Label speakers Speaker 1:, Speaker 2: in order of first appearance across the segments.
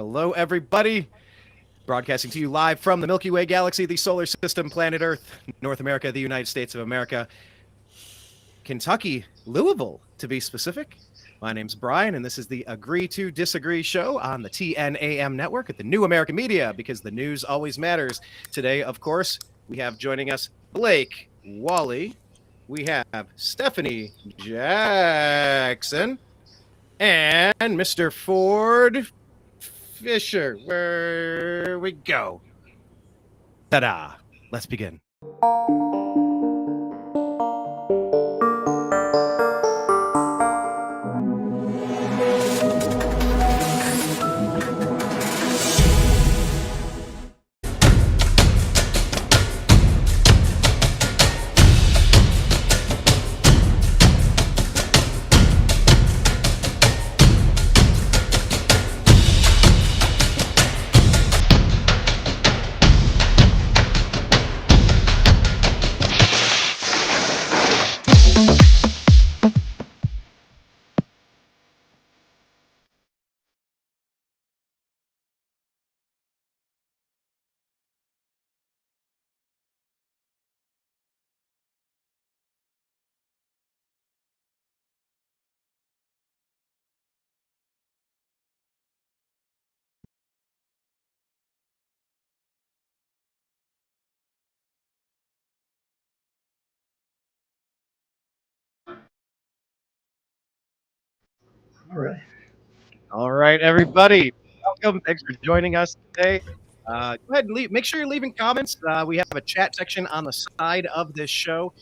Speaker 1: Hello, everybody. Broadcasting to you live from the Milky Way galaxy, the solar system, planet Earth, North America, the United States of America, Kentucky, Louisville, to be specific. My name's Brian, and this is the Agree to Disagree show on the TNAM network at the New American Media, because the news always matters. Today, of course, we have joining us Blake Walley. We have Stephanie Jackson and Mr. Ford Fischer. Where we go. Ta-da. Let's begin. All right, everybody. Welcome. Thanks for joining us today. Go ahead and make sure you're leaving comments. We have a chat section on the side of this show.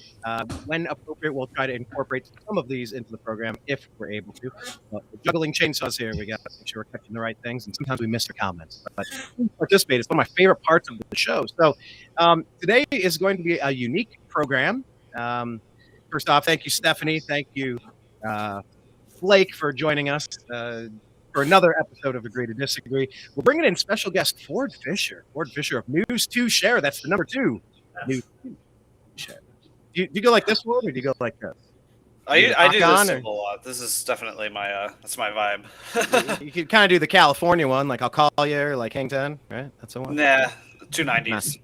Speaker 1: When appropriate, we'll try to incorporate some of these into the program if we're able to. We're juggling chainsaws here. We got to make sure we're catching the right things, and sometimes we miss the comments. But participate. It's one of my favorite parts of the show. So today is going to be a unique program. First off, thank you, Stephanie. Thank you, Blake, for joining us for another episode of Agree to Disagree. We're bringing in special guest Ford Fischer of News2Share. That's the number 2. News2Share. Do you go like this, Ford, or do you go like this?
Speaker 2: I do this a lot. This is definitely my that's my vibe.
Speaker 1: You can kind of do the California one, like I'll call you, or like hang 10, right? That's the one.
Speaker 2: Nah, 290s.
Speaker 1: Nice.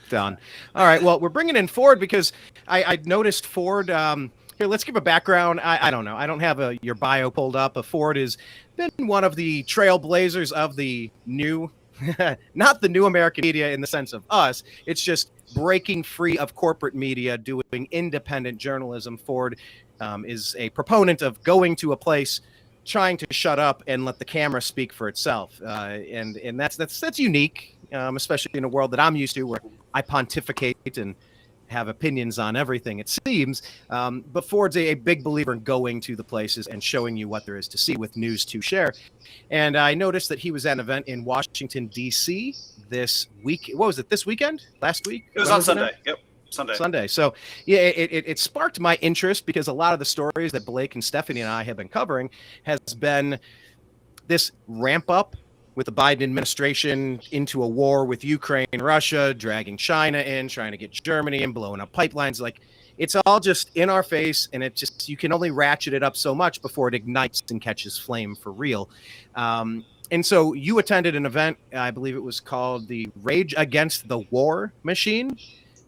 Speaker 1: Done. All right. Well, we're bringing in Ford because I noticed Ford. Here, let's give a background. I don't know. I don't have your bio pulled up, but Ford has been one of the trailblazers of the new, not the new American media in the sense of us. It's just breaking free of corporate media, doing independent journalism. Ford is a proponent of going to a place, trying to shut up and let the camera speak for itself. And that's unique, especially in a world that I'm used to, where I pontificate and have opinions on everything, it seems. But Ford's a big believer in going to the places and showing you what there is to see with News2Share. And I noticed that he was at an event in Washington, D.C. this week. What was it, this weekend? Last week?
Speaker 2: It was on Sunday. Yep. Sunday.
Speaker 1: So yeah, it sparked my interest because a lot of the stories that Blake and Stephanie and I have been covering has been this ramp up with the Biden administration into a war with Ukraine and Russia, dragging China in, trying to get Germany in, blowing up pipelines. Like, it's all just in our face, and it just, you can only ratchet it up so much before it ignites and catches flame for real. And so you attended an event, I believe it was called the Rage Against the War Machine.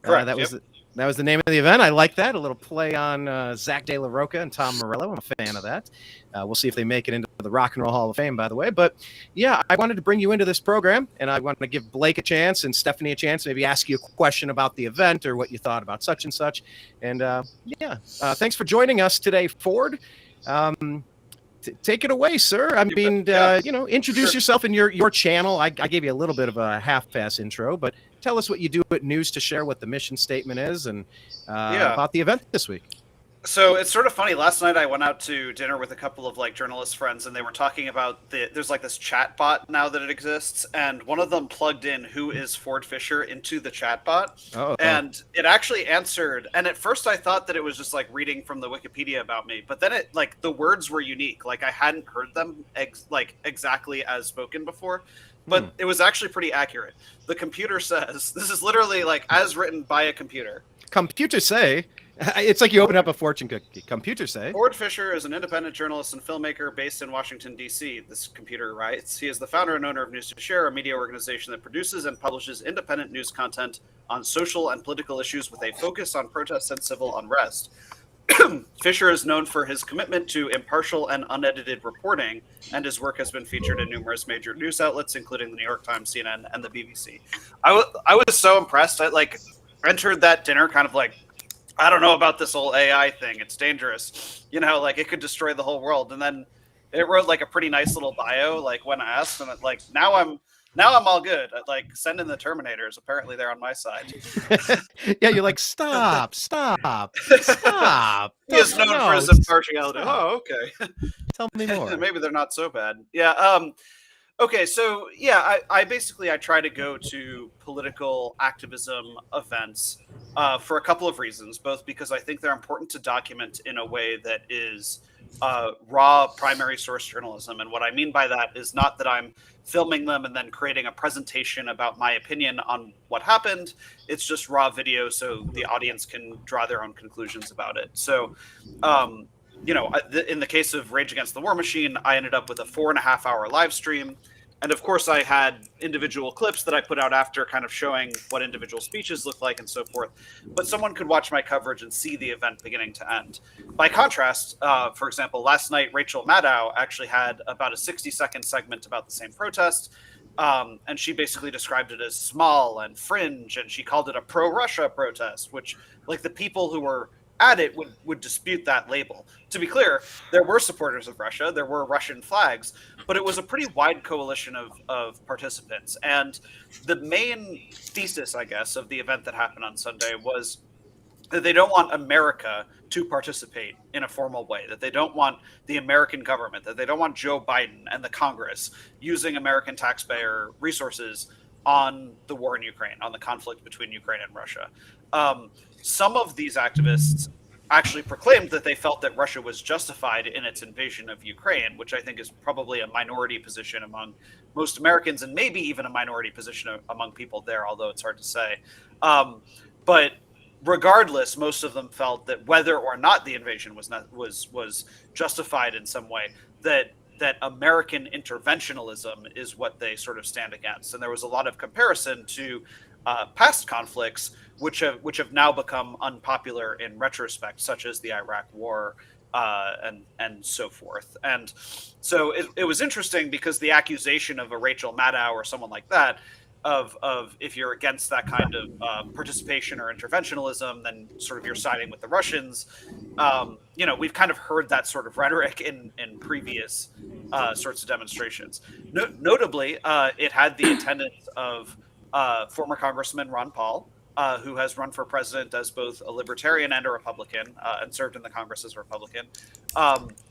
Speaker 2: Correct.
Speaker 1: That was the name of the event. I like that. A little play on Zach De La Rocca and Tom Morello. I'm a fan of that. We'll see if they make it into the Rock and Roll Hall of Fame, by the way. But yeah, I wanted to bring you into this program, and I wanted to give Blake a chance and Stephanie a chance, maybe ask you a question about the event or what you thought about such and such. And thanks for joining us today, Ford. Take it away, sir. I mean, introduce yourself and your channel. I gave you a little bit of a half-pass intro, but tell us what you do at News2Share, what the mission statement is, and about the event this week.
Speaker 2: So it's sort of funny. Last night I went out to dinner with a couple of journalist friends, and they were talking about there's this chat bot now that it exists, and one of them plugged in "Who is Ford Fischer" into the chat bot, and it actually answered. And at first I thought that it was just reading from the Wikipedia about me, but then it the words were unique. I hadn't heard them exactly as spoken before. But it was actually pretty accurate. The computer says, this is literally as written by a computer.
Speaker 1: Computer say, It's like you open up a fortune cookie. Computer say.
Speaker 2: Ford Fischer is an independent journalist and filmmaker based in Washington, D.C., this computer writes. He is the founder and owner of News2Share, a media organization that produces and publishes independent news content on social and political issues with a focus on protests and civil unrest. Fischer is known for his commitment to impartial and unedited reporting, and his work has been featured in numerous major news outlets, including the New York Times, CNN, and the BBC. I was so impressed. I entered that dinner kind of like, I don't know about this whole AI thing. It's dangerous. Like it could destroy the whole world. And then it wrote like a pretty nice little bio, like when asked, and like now I'm all good. Like send in the Terminators. Apparently they're on my side.
Speaker 1: Yeah, you're like, stop.
Speaker 2: He is known for his impartiality. Oh, okay.
Speaker 1: Tell me more.
Speaker 2: Maybe they're not so bad. Yeah. Okay, so yeah, I basically try to go to political activism events for a couple of reasons, both because I think they're important to document in a way that is raw primary source journalism. And what I mean by that is not that I'm filming them and then creating a presentation about my opinion on what happened. It's just raw video so the audience can draw their own conclusions about it. So, in the case of Rage Against the War Machine, I ended up with a 4.5-hour live stream. And of course, I had individual clips that I put out after kind of showing what individual speeches look like and so forth. But someone could watch my coverage and see the event beginning to end. By contrast, for example, last night, Rachel Maddow actually had about a 60-second segment about the same protest. And she basically described it as small and fringe. And she called it a pro-Russia protest, which like the people who were at it would dispute that label. To be clear, there were supporters of Russia, there were Russian flags, but it was a pretty wide coalition of participants. And the main thesis, I guess, of the event that happened on Sunday was that they don't want America to participate in a formal way, that they don't want the American government, that they don't want Joe Biden and the Congress using American taxpayer resources on the war in Ukraine, on the conflict between Ukraine and Russia. Some of these activists actually proclaimed that they felt that Russia was justified in its invasion of Ukraine, which I think is probably a minority position among most Americans and maybe even a minority position among people there, although it's hard to say. But regardless, most of them felt that whether or not the invasion was justified in some way, that American interventionalism is what they sort of stand against. And there was a lot of comparison to past conflicts, which have now become unpopular in retrospect, such as the Iraq War and so forth. And so it was interesting because the accusation of a Rachel Maddow or someone like that of if you're against that kind of participation or interventionalism, then sort of you're siding with the Russians. We've kind of heard that sort of rhetoric in previous sorts of demonstrations. Notably, it had the attendance of former Congressman Ron Paul, who has run for president as both a libertarian and a Republican, and served in the Congress as a Republican.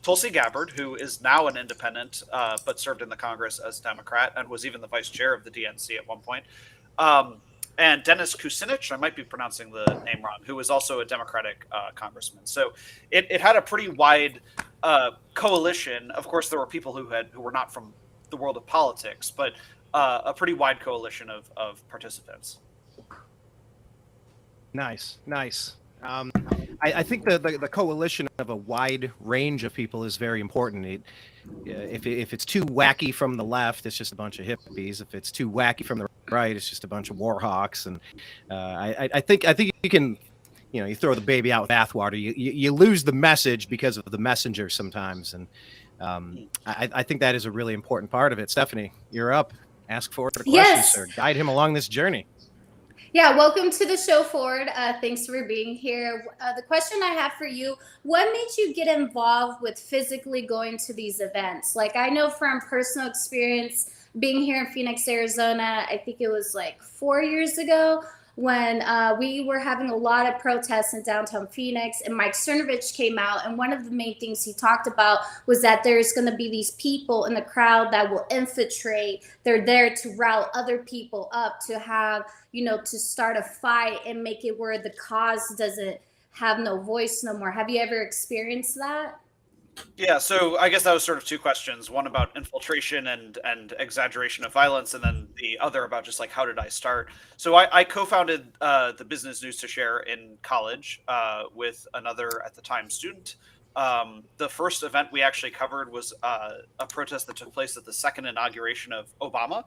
Speaker 2: Tulsi Gabbard, who is now an independent, but served in the Congress as a Democrat and was even the vice chair of the DNC at one point. And Dennis Kucinich, I might be pronouncing the name wrong, who was also a Democratic congressman. So it had a pretty wide coalition. Of course, there were people who were not from the world of politics, but a pretty wide coalition of participants.
Speaker 1: Nice. I think the coalition of a wide range of people is very important. If it's too wacky from the left, it's just a bunch of hippies. If it's too wacky from the right, it's just a bunch of war hawks. And I think you can, you throw the baby out with bathwater. You lose the message because of the messenger sometimes. And I think that is a really important part of it. Stephanie, you're up. Ask Ford a question,
Speaker 3: Yes.
Speaker 1: sir. Guide him along this journey.
Speaker 3: Yeah, welcome to the show, Ford. Thanks for being here. The question I have for you, what made you get involved with physically going to these events? Like, I know from personal experience being here in Phoenix, Arizona, I think it was like 4 years ago when we were having a lot of protests in downtown Phoenix, and Mike Cernovich came out, and one of the main things he talked about was that there's going to be these people in the crowd that will infiltrate. They're there to route other people up to have, to start a fight and make it where the cause doesn't have no voice no more. Have you ever experienced that?
Speaker 2: Yeah, so I guess that was sort of two questions. One about infiltration and exaggeration of violence, and then the other about just like how did I start? So I co-founded the business News2Share in college with another at the time student. The first event we actually covered was a protest that took place at the second inauguration of Obama.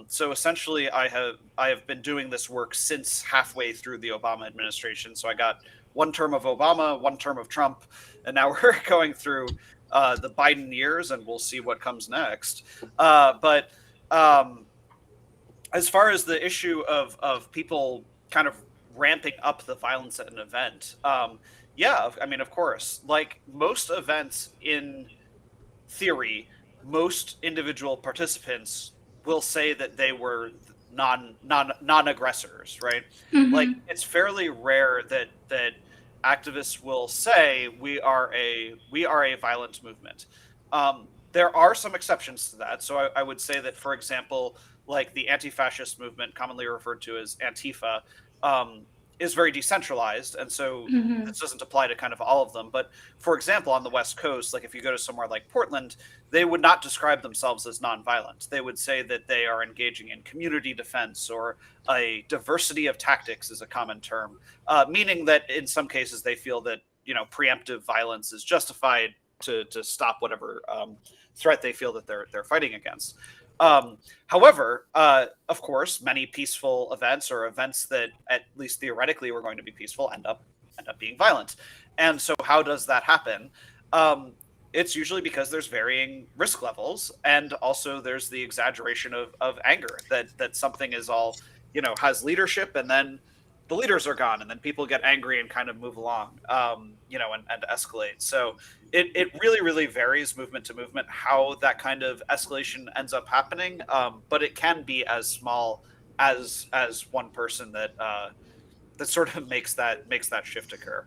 Speaker 2: So essentially, I have been doing this work since halfway through the Obama administration. So I got one term of Obama, one term of Trump, and now we're going through the Biden years, and we'll see what comes next. But as far as the issue of people kind of ramping up the violence at an event, yeah, I mean, of course, like most events in theory, most individual participants will say that they were non-aggressors, right? Like
Speaker 3: Mm-hmm.
Speaker 2: it's fairly rare that activists will say we are a violent movement. There are some exceptions to that. So I would say that, for example, like the anti-fascist movement, commonly referred to as Antifa, is very decentralized, and so
Speaker 3: Mm-hmm.
Speaker 2: this doesn't apply to kind of all of them. But for example, on the West Coast, like if you go to somewhere like Portland, they would not describe themselves as nonviolent. They would say that they are engaging in community defense, or a diversity of tactics is a common term, meaning that in some cases they feel that preemptive violence is justified to stop whatever threat they feel that they're fighting against. However, of course, many peaceful events, or events that at least theoretically were going to be peaceful, end up being violent. And so, how does that happen? It's usually because there's varying risk levels, and also there's the exaggeration of anger that something is all has leadership, and then the leaders are gone, and then people get angry and kind of move along, and escalate. So it really, really varies movement to movement how that kind of escalation ends up happening. But it can be as small as one person that sort of makes that shift occur.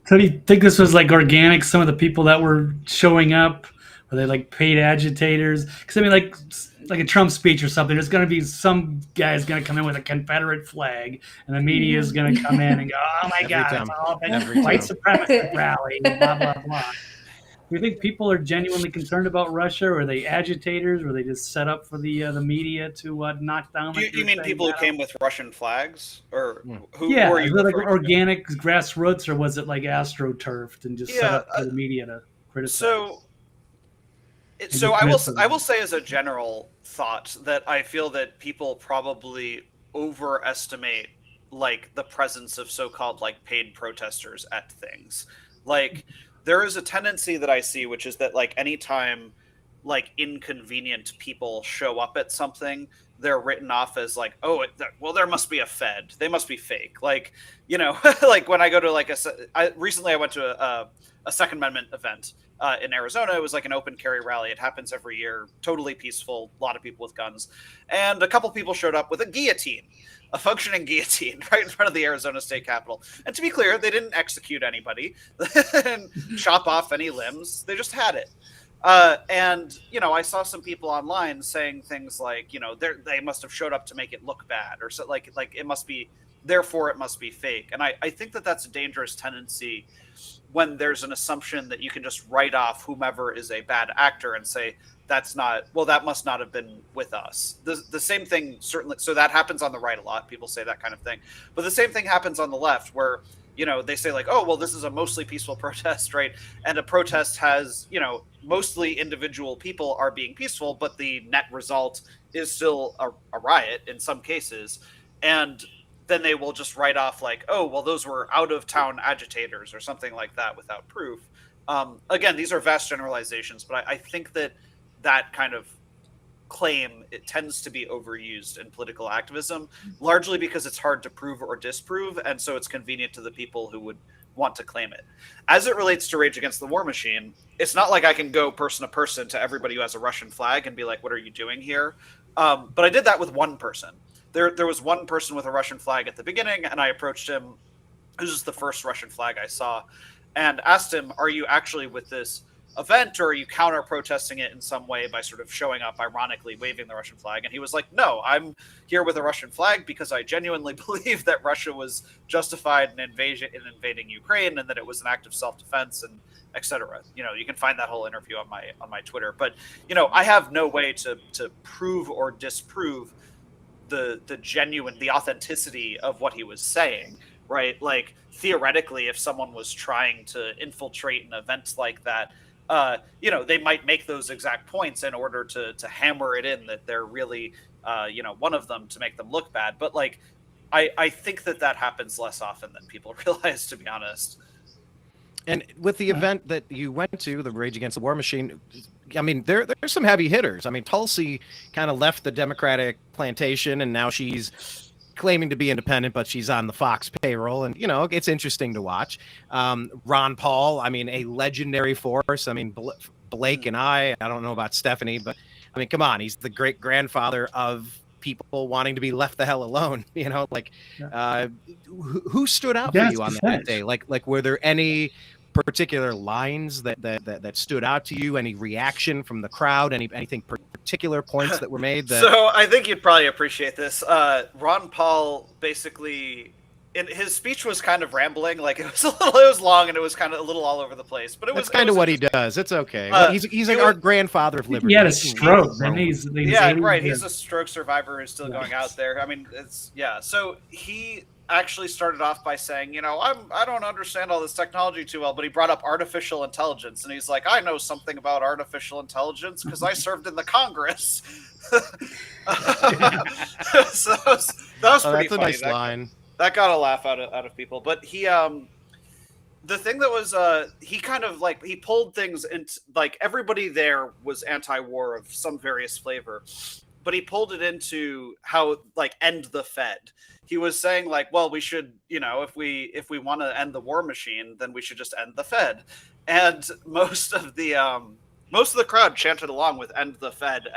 Speaker 4: So do you think this was like organic? Some of the people that were showing up, were they like paid agitators? Because I mean, like a Trump speech or something, there's going to be some guy's going to come in with a Confederate flag, and the media is going to come in and go, "Oh my
Speaker 1: Every
Speaker 4: God,
Speaker 1: time.
Speaker 4: it's all been
Speaker 1: Every
Speaker 4: a white
Speaker 1: time.
Speaker 4: supremacist rally." Blah blah blah. Do you think people are genuinely concerned about Russia? Or are they agitators? Or are they just set up for the media to knock down?
Speaker 2: Do you mean people who came with Russian flags, or who
Speaker 4: Yeah,
Speaker 2: are you
Speaker 4: is it like
Speaker 2: referring to?
Speaker 4: organic grassroots, or was it like astroturfed and just set
Speaker 2: Yeah,
Speaker 4: up for the media to criticize?
Speaker 2: So I will say as a general thought that I feel that people probably overestimate like the presence of so-called like paid protesters at things. Like there is a tendency that I see, which is that like anytime like inconvenient people show up at something, they're written off as like, oh, well, there must be a Fed. They must be fake. Like, like when I go to like recently I went to a Second Amendment event in Arizona. It was like an open carry rally. It happens every year, totally peaceful, a lot of people with guns. And a couple people showed up with a guillotine, a functioning guillotine right in front of the Arizona State Capitol. And to be clear, they didn't execute anybody, they didn't chop off any limbs. They just had it. And I saw some people online saying things like, they must have showed up to make it look bad, or so like it must be, therefore it must be fake. And I think that that's a dangerous tendency when there's an assumption that you can just write off whomever is a bad actor and say that must not have been with us. The same thing certainly. So that happens on the right a lot. People say that kind of thing, but the same thing happens on the left where they say like, oh, well, this is a mostly peaceful protest, right? And a protest has, mostly individual people are being peaceful, but the net result is still a riot in some cases. And then they will just write off like, oh, well, those were out of town agitators or something like that without proof. Again, these are vast generalizations, but I think that kind of claim, it tends to be overused in political activism, largely because it's hard to prove or disprove, and so it's convenient to the people who would want to claim it. As it relates to Rage Against the War Machine, it's not like I can go person to person to everybody who has a Russian flag and be like, what are you doing here? But I did that with one person. There was one person with a Russian flag at the beginning, and I approached him. This was the first Russian flag I saw, and asked him, are you actually with this event, or are you counter protesting it in some way by sort of showing up ironically waving the Russian flag? And he was like, no, I'm here with a Russian flag because I genuinely believe that Russia was justified in invading Ukraine, and that it was an act of self-defense, etc. You can find that whole interview on my Twitter. But I have no way to prove or disprove the authenticity of what he was saying, right? Like, theoretically, if someone was trying to infiltrate an event like that, they might make those exact points in order to hammer it in that they're really one of them, to make them look bad. But like, I think that happens less often than people realize, to be honest.
Speaker 1: And with the event that you went to, the Rage Against the War Machine, I mean, there's some heavy hitters. I mean, Tulsi kind of left the Democratic plantation, and now she's claiming to be independent, but she's on the Fox payroll. And, it's interesting to watch. Ron Paul, I mean, a legendary force. I mean, Blake and I don't know about Stephanie, but, I mean, come on. He's the great-grandfather of people wanting to be left the hell alone. Who stood out for you on that day? Like, were there any particular lines that stood out to you? Any reaction from the crowd? Anything particular points that were made?
Speaker 2: So I think you'd probably appreciate this. Ron Paul basically, his speech was kind of rambling. Like, it was long, and it was kind of a little all over the place. But
Speaker 1: that's kind of what he does. It's okay. He's like our grandfather of liberty.
Speaker 4: He had a stroke. He's
Speaker 2: right. He's a stroke survivor who's still going out there. I mean, So he actually started off by saying, I don't understand all this technology too well, but he brought up artificial intelligence, and he's like, I know something about artificial intelligence because I served in the Congress. So that was pretty funny.
Speaker 1: That's a nice line.
Speaker 2: That got a laugh out of people. But he, the thing that was, he kind of like, he pulled things into, like, everybody there was anti-war of some various flavor, but he pulled it into how, like, end the Fed. He was saying, like, well, we should, if we want to end the war machine, then we should just end the Fed. And most of the crowd chanted along with end the Fed,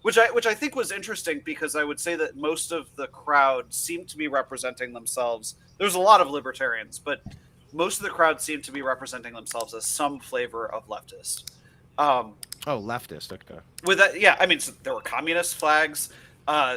Speaker 2: which I think was interesting, because I would say that most of the crowd seemed to be representing themselves. There's a lot of libertarians, but most of the crowd seemed to be representing themselves as some flavor of leftist.
Speaker 1: Leftist. Okay.
Speaker 2: With that, yeah, I mean, so there were communist flags.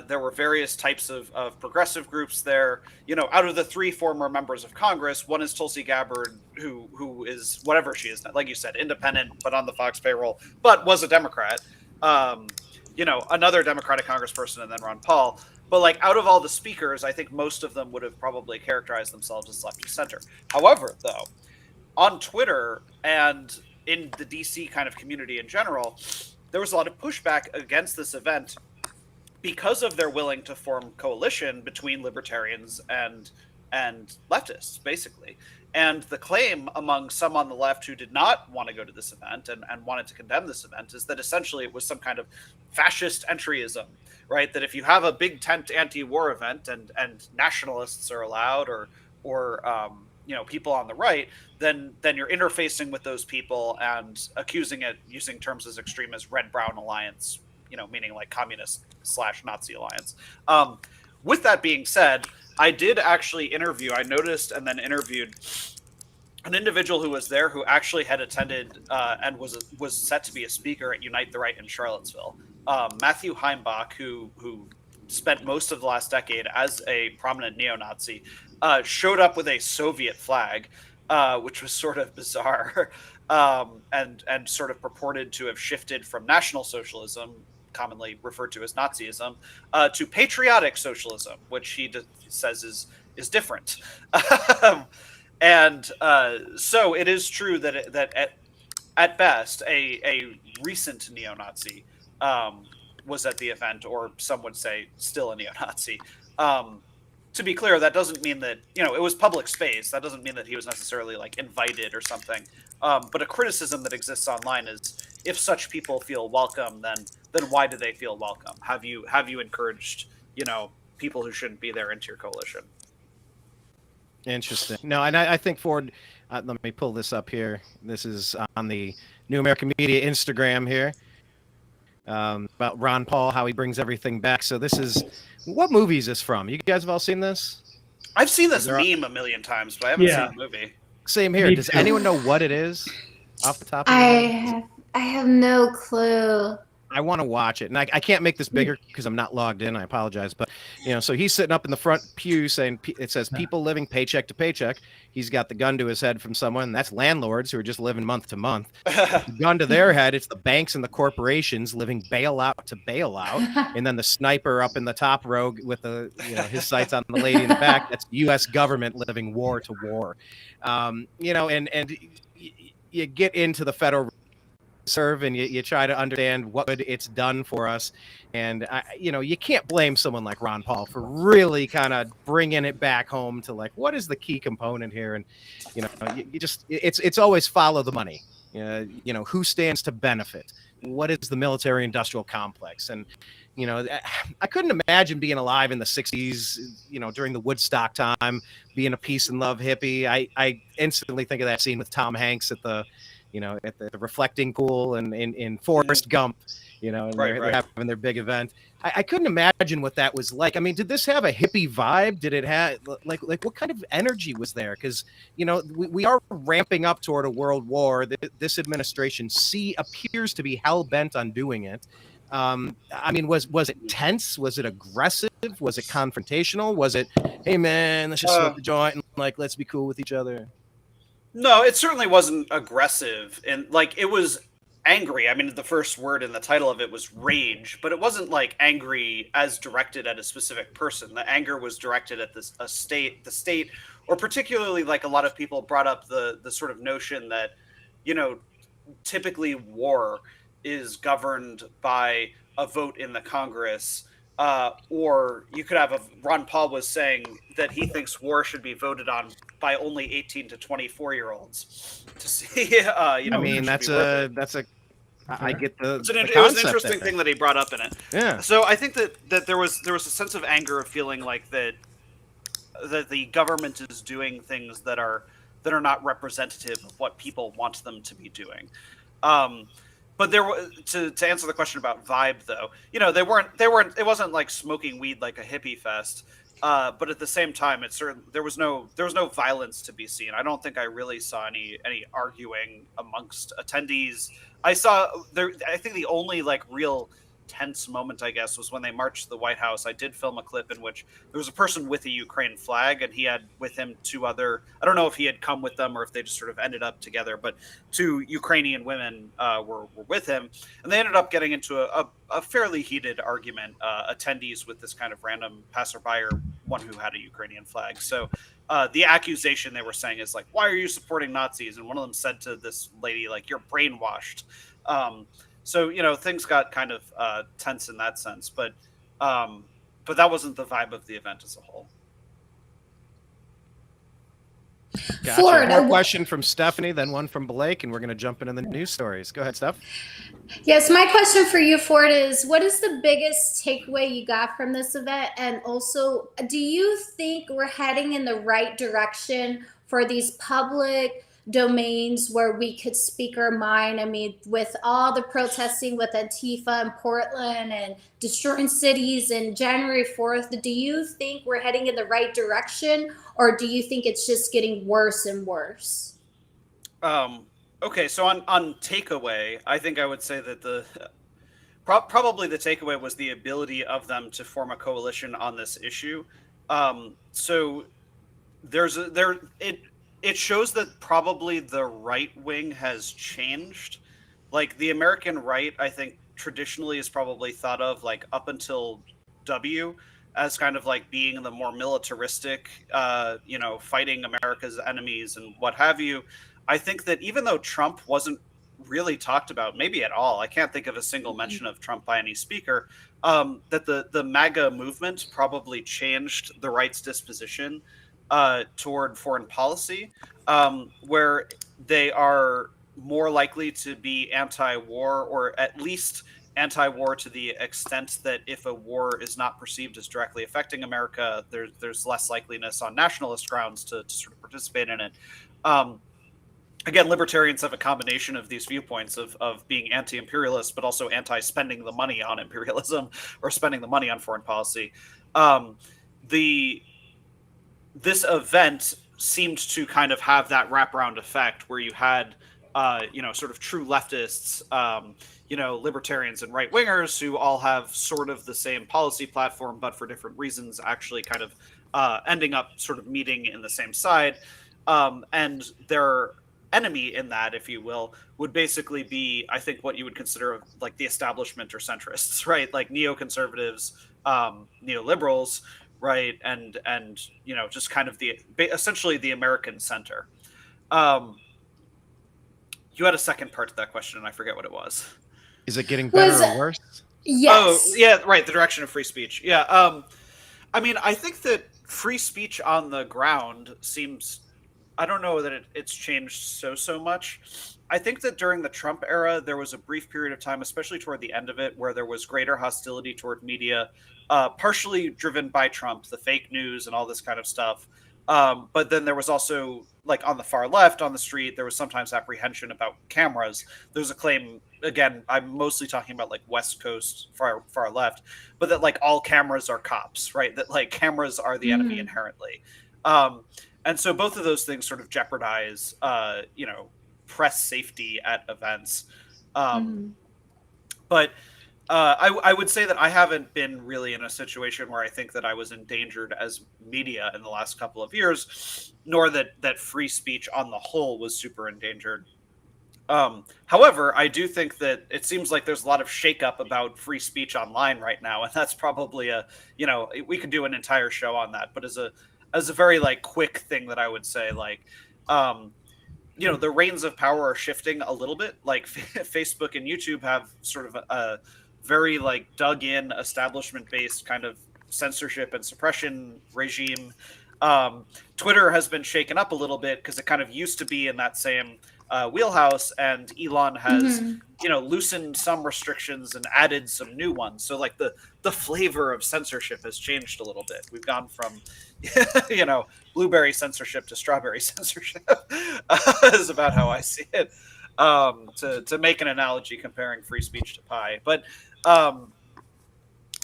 Speaker 2: There were various types of progressive groups there. Out of the 3 former members of Congress, one is Tulsi Gabbard, who is whatever she is, like you said, independent, but on the Fox payroll, but was a Democrat. Another Democratic congressperson, and then Ron Paul. But like, out of all the speakers, I think most of them would have probably characterized themselves as left of center. However, though, on Twitter and in the DC kind of community in general, there was a lot of pushback against this event because of their willing to form coalition between libertarians and leftists, basically. And the claim among some on the left who did not want to go to this event and wanted to condemn this event is that essentially it was some kind of fascist entryism, right? That if you have a big tent anti-war event and nationalists are allowed, or people on the right, then you're interfacing with those people and accusing it, using terms as extreme as red-brown alliance, meaning like communist/Nazi alliance. With that being said, I did actually I noticed and then interviewed an individual who was there who actually had attended and was set to be a speaker at Unite the Right in Charlottesville. Matthew Heimbach, who spent most of the last decade as a prominent neo-Nazi, showed up with a Soviet flag, which was sort of bizarre, and sort of purported to have shifted from National Socialism, commonly referred to as Nazism, to patriotic socialism, which he says is different. So it is true that at best a recent neo-Nazi was at the event, or some would say still a neo-Nazi. To be clear, that doesn't mean that, it was public space. That doesn't mean that he was necessarily like invited or something. But a criticism that exists online is, if such people feel welcome, then why do they feel welcome? Have you encouraged, people who shouldn't be there into your coalition?
Speaker 1: Interesting. No, and I think Ford, let me pull this up here. This is on the New American Media Instagram here, about Ron Paul, how he brings everything back. So this is, what movie is this from? You guys have all seen this?
Speaker 2: I've seen this meme a million times, but I haven't seen the movie.
Speaker 1: Same here. Does anyone know what it is off the top of your head?
Speaker 3: I have no clue.
Speaker 1: I want to watch it, and I can't make this bigger because I'm not logged in. I apologize, but so he's sitting up in the front pew saying it says people living paycheck to paycheck. He's got the gun to his head from someone. That's landlords who are just living month to month. The gun to their head. It's the banks and the corporations living bailout to bailout, and then the sniper up in the top row with the his sights on the lady in the back. That's U.S. government living war to war. And you get into the Federal Reserve and you try to understand what good it's done for us, and you can't blame someone like Ron Paul for really kind of bringing it back home to like what is the key component here, and you just it's always follow the money. Who stands to benefit, what is the military industrial complex, and I couldn't imagine being alive in the 60s, during the Woodstock time, being a peace and love hippie. I instantly think of that scene with Tom Hanks at the reflecting pool and in Forrest Gump, and they're having their big event. I couldn't imagine what that was like. I mean, did this have a hippie vibe? Did it have like what kind of energy was there? Because we are ramping up toward a world war. This administration appears to be hell bent on doing it. I mean, was it tense? Was it aggressive? Was it confrontational? Was it, hey man, let's just smoke the joint and let's be cool with each other?
Speaker 2: No, it certainly wasn't aggressive, and it was angry. I mean, the first word in the title of it was rage, but it wasn't angry as directed at a specific person. The anger was directed at the state, or particularly a lot of people brought up the sort of notion that, typically war is governed by a vote in the Congress, or you could have Ron Paul was saying that he thinks war should be voted on by only 18 to 24-year-olds to see. I mean,
Speaker 1: I get the.
Speaker 2: It was an interesting thing that he brought up in it.
Speaker 1: Yeah.
Speaker 2: So I think that there was a sense of anger of feeling like that the government is doing things that are not representative of what people want them to be doing. But there was to answer the question about vibe, though, they weren't. It wasn't like smoking weed like a hippie fest. But at the same time, there was no violence to be seen. I don't think I really saw any arguing amongst attendees. I think the only real tense moment, I guess, was when they marched to the White House. I did film a clip in which there was a person with a Ukraine flag, and he had with him two other, I don't know if he had come with them or if they just sort of ended up together, but two Ukrainian women were with him, and they ended up getting into a fairly heated argument, attendees with this kind of random passerby or one who had a Ukrainian flag. So the accusation they were saying is why are you supporting Nazis? And one of them said to this lady, you're brainwashed. So, things got kind of tense in that sense, but that wasn't the vibe of the event as a whole.
Speaker 1: Gotcha.
Speaker 3: Ford,
Speaker 1: One question from Stephanie, then one from Blake, and we're going to jump into the news stories. Go ahead, Steph.
Speaker 3: Yes, my question for you, Ford, is what is the biggest takeaway you got from this event? And also, do you think we're heading in the right direction for these public domains where we could speak our mind? I mean, with all the protesting with Antifa in Portland and destroying cities and January 4th, do you think we're heading in the right direction, or do you think it's just getting worse and worse?
Speaker 2: Okay, so on takeaway, I think I would say that probably the takeaway was the ability of them to form a coalition on this issue. So it shows that probably the right wing has changed. The American right, I think traditionally is probably thought of up until W as kind of being the more militaristic, fighting America's enemies and what have you. I think that even though Trump wasn't really talked about, maybe at all, I can't think of a single mention of Trump by any speaker, that the MAGA movement probably changed the right's disposition toward foreign policy, where they are more likely to be anti-war, or at least anti-war to the extent that if a war is not perceived as directly affecting America, there's less likeliness on nationalist grounds to sort of participate in it. Again, libertarians have a combination of these viewpoints of being anti-imperialist, but also anti-spending the money on imperialism or spending the money on foreign policy. This event seemed to kind of have that wraparound effect where you had sort of true leftists, libertarians and right wingers who all have sort of the same policy platform, but for different reasons, actually kind of ending up sort of meeting in the same side. And their enemy in that, if you will, would basically be, I think, what you would consider like the establishment or centrists, right? Like neoconservatives, neoliberals, right? And just kind of essentially the American center. You had a second part to that question, and I forget what it was.
Speaker 1: Is it getting better or worse?
Speaker 3: Yes.
Speaker 2: Oh, yeah, right. The direction of free speech. Yeah. I mean, I think that free speech on the ground seems, I don't know that it's changed so much. I think that during the Trump era, there was a brief period of time, especially toward the end of it, where there was greater hostility toward media, partially driven by Trump, the fake news and all this kind of stuff. But then there was also, like on the far left on the street, there was sometimes apprehension about cameras. There's a claim, again, I'm mostly talking about like West Coast far left, but that like all cameras are cops, right? That like cameras are the enemy inherently. And so both of those things sort of jeopardize, press safety at events. But I would say that I haven't been really in a situation where I think that I was endangered as media in the last couple of years, nor that free speech on the whole was super endangered. However, I do think that it seems like there's a lot of shakeup about free speech online right now, and that's probably we could do an entire show on that. But as a very like quick thing that I would say, like, the reins of power are shifting a little bit. Like Facebook and YouTube have sort of a very like dug in establishment based kind of censorship and suppression regime. Twitter has been shaken up a little bit because it kind of used to be in that same wheelhouse, and Elon has loosened some restrictions and added some new ones. So like the flavor of censorship has changed a little bit. We've gone from blueberry censorship to strawberry censorship is about how I see it. To make an analogy comparing free speech to pie, but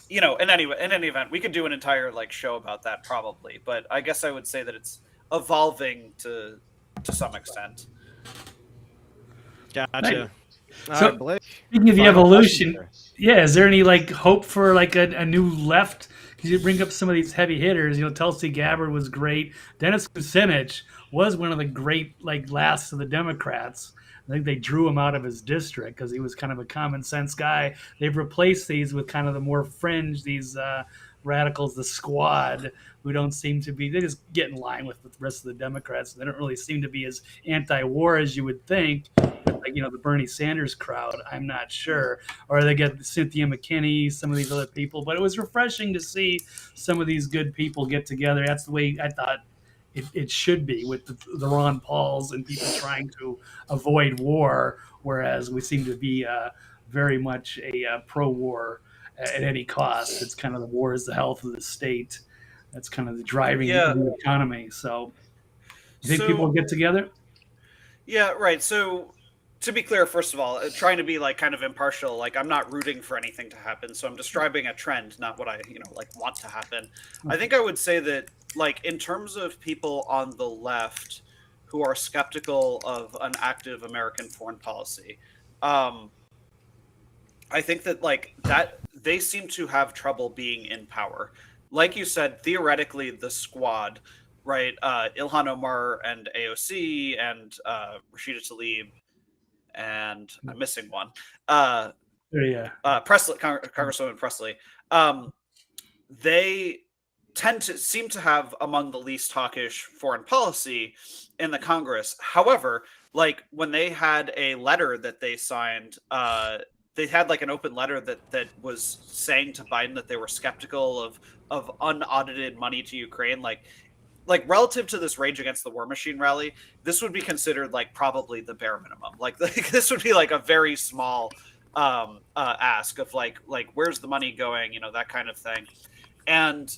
Speaker 2: in any event, we could do an entire like show about that probably. But I guess I would say that it's evolving to some extent.
Speaker 1: Gotcha.
Speaker 4: So,
Speaker 1: right, Blake,
Speaker 4: speaking of the
Speaker 1: final
Speaker 4: evolution,
Speaker 1: question
Speaker 4: is there any like hope for like a new left? Because you bring up some of these heavy hitters. Tulsi Gabbard was great. Dennis Kucinich was one of the great like last of the Democrats. I think they drew him out of his district because he was kind of a common sense guy. They've replaced these with kind of the more fringe, these radicals, the squad, who don't seem to be, they just get in line with the rest of the Democrats. They don't really seem to be as anti-war as you would think. Like, the Bernie Sanders crowd, I'm not sure. Or they get Cynthia McKinney, some of these other people. But it was refreshing to see some of these good people get together. That's the way I thought it should be, with the Ron Pauls and people trying to avoid war, whereas we seem to be very much a pro-war at any cost. It's kind of the war is the health of the state. That's kind of the driving the economy. So you think people will get together?
Speaker 2: Yeah, right. So to be clear, first of all, trying to be like kind of impartial, like I'm not rooting for anything to happen. So I'm describing a trend, not what I, want to happen. I think I would say that, like, in terms of people on the left who are skeptical of an active American foreign policy, I think that like that they seem to have trouble being in power. Like you said, theoretically, the squad, right? Ilhan Omar and AOC and Rashida Tlaib, and I'm missing one. Presley, Congresswoman Presley. They seem to have among the least hawkish foreign policy in the Congress. However, like when they had a letter that they signed, they had like an open letter that was saying to Biden that they were skeptical of unaudited money to Ukraine. Like relative to this Rage Against the War Machine rally, this would be considered like probably the bare minimum. Like this would be like a very small ask of like where's the money going, that kind of thing. And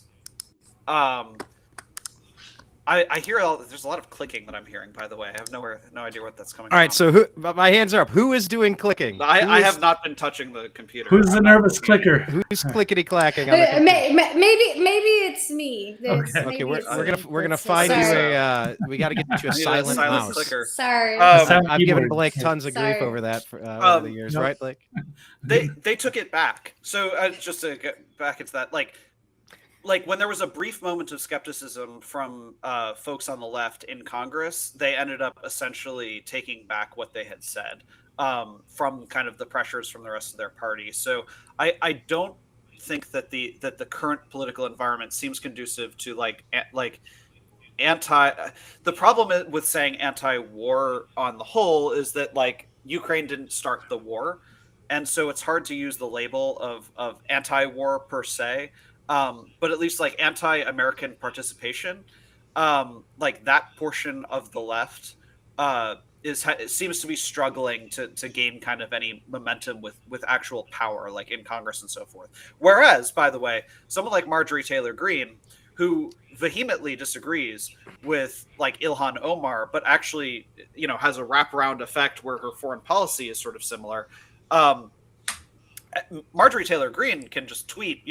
Speaker 2: I hear there's a lot of clicking that I'm hearing, by the way. I have no idea what that's coming from.
Speaker 1: All right, so my hands are up. Who is doing clicking?
Speaker 2: I have not been touching the computer.
Speaker 4: Who's the nervous clicker?
Speaker 1: Who's clickety-clacking?
Speaker 3: Maybe it's me.
Speaker 1: Okay, we're gonna find you a. We got to get you a silent mouse.
Speaker 2: Clicker.
Speaker 3: Sorry.
Speaker 1: I've given Blake tons of grief over that over the years, right, Blake?
Speaker 2: They took it back. So just to get back into that, like when there was a brief moment of skepticism from folks on the left in Congress, they ended up essentially taking back what they had said from kind of the pressures from the rest of their party. So I don't think that the current political environment seems conducive to the problem with saying anti-war on the whole is that like Ukraine didn't start the war, and so it's hard to use the label of anti-war per se. But at least like anti-American participation, like that portion of the left seems to be struggling to gain kind of any momentum with actual power, like in Congress and so forth. Whereas, by the way, someone like Marjorie Taylor Greene, who vehemently disagrees with like Ilhan Omar, but actually, has a wraparound effect where her foreign policy is sort of similar. Marjorie Taylor Greene can just tweet,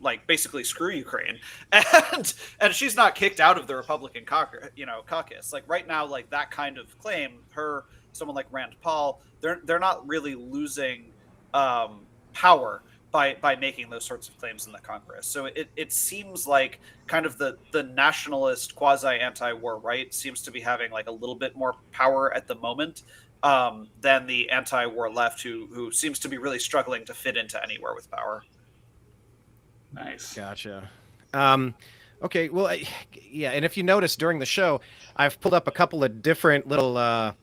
Speaker 2: like basically screw Ukraine, and she's not kicked out of the Republican caucus. Like right now, like that kind of claim, someone like Rand Paul, they're not really losing power by making those sorts of claims in the Congress. So it seems like kind of the nationalist quasi anti-war right seems to be having like a little bit more power at the moment than the anti-war left, who seems to be really struggling to fit into anywhere with power.
Speaker 4: Nice.
Speaker 1: Gotcha. Okay, well, yeah, and if you notice during the show, I've pulled up a couple of different little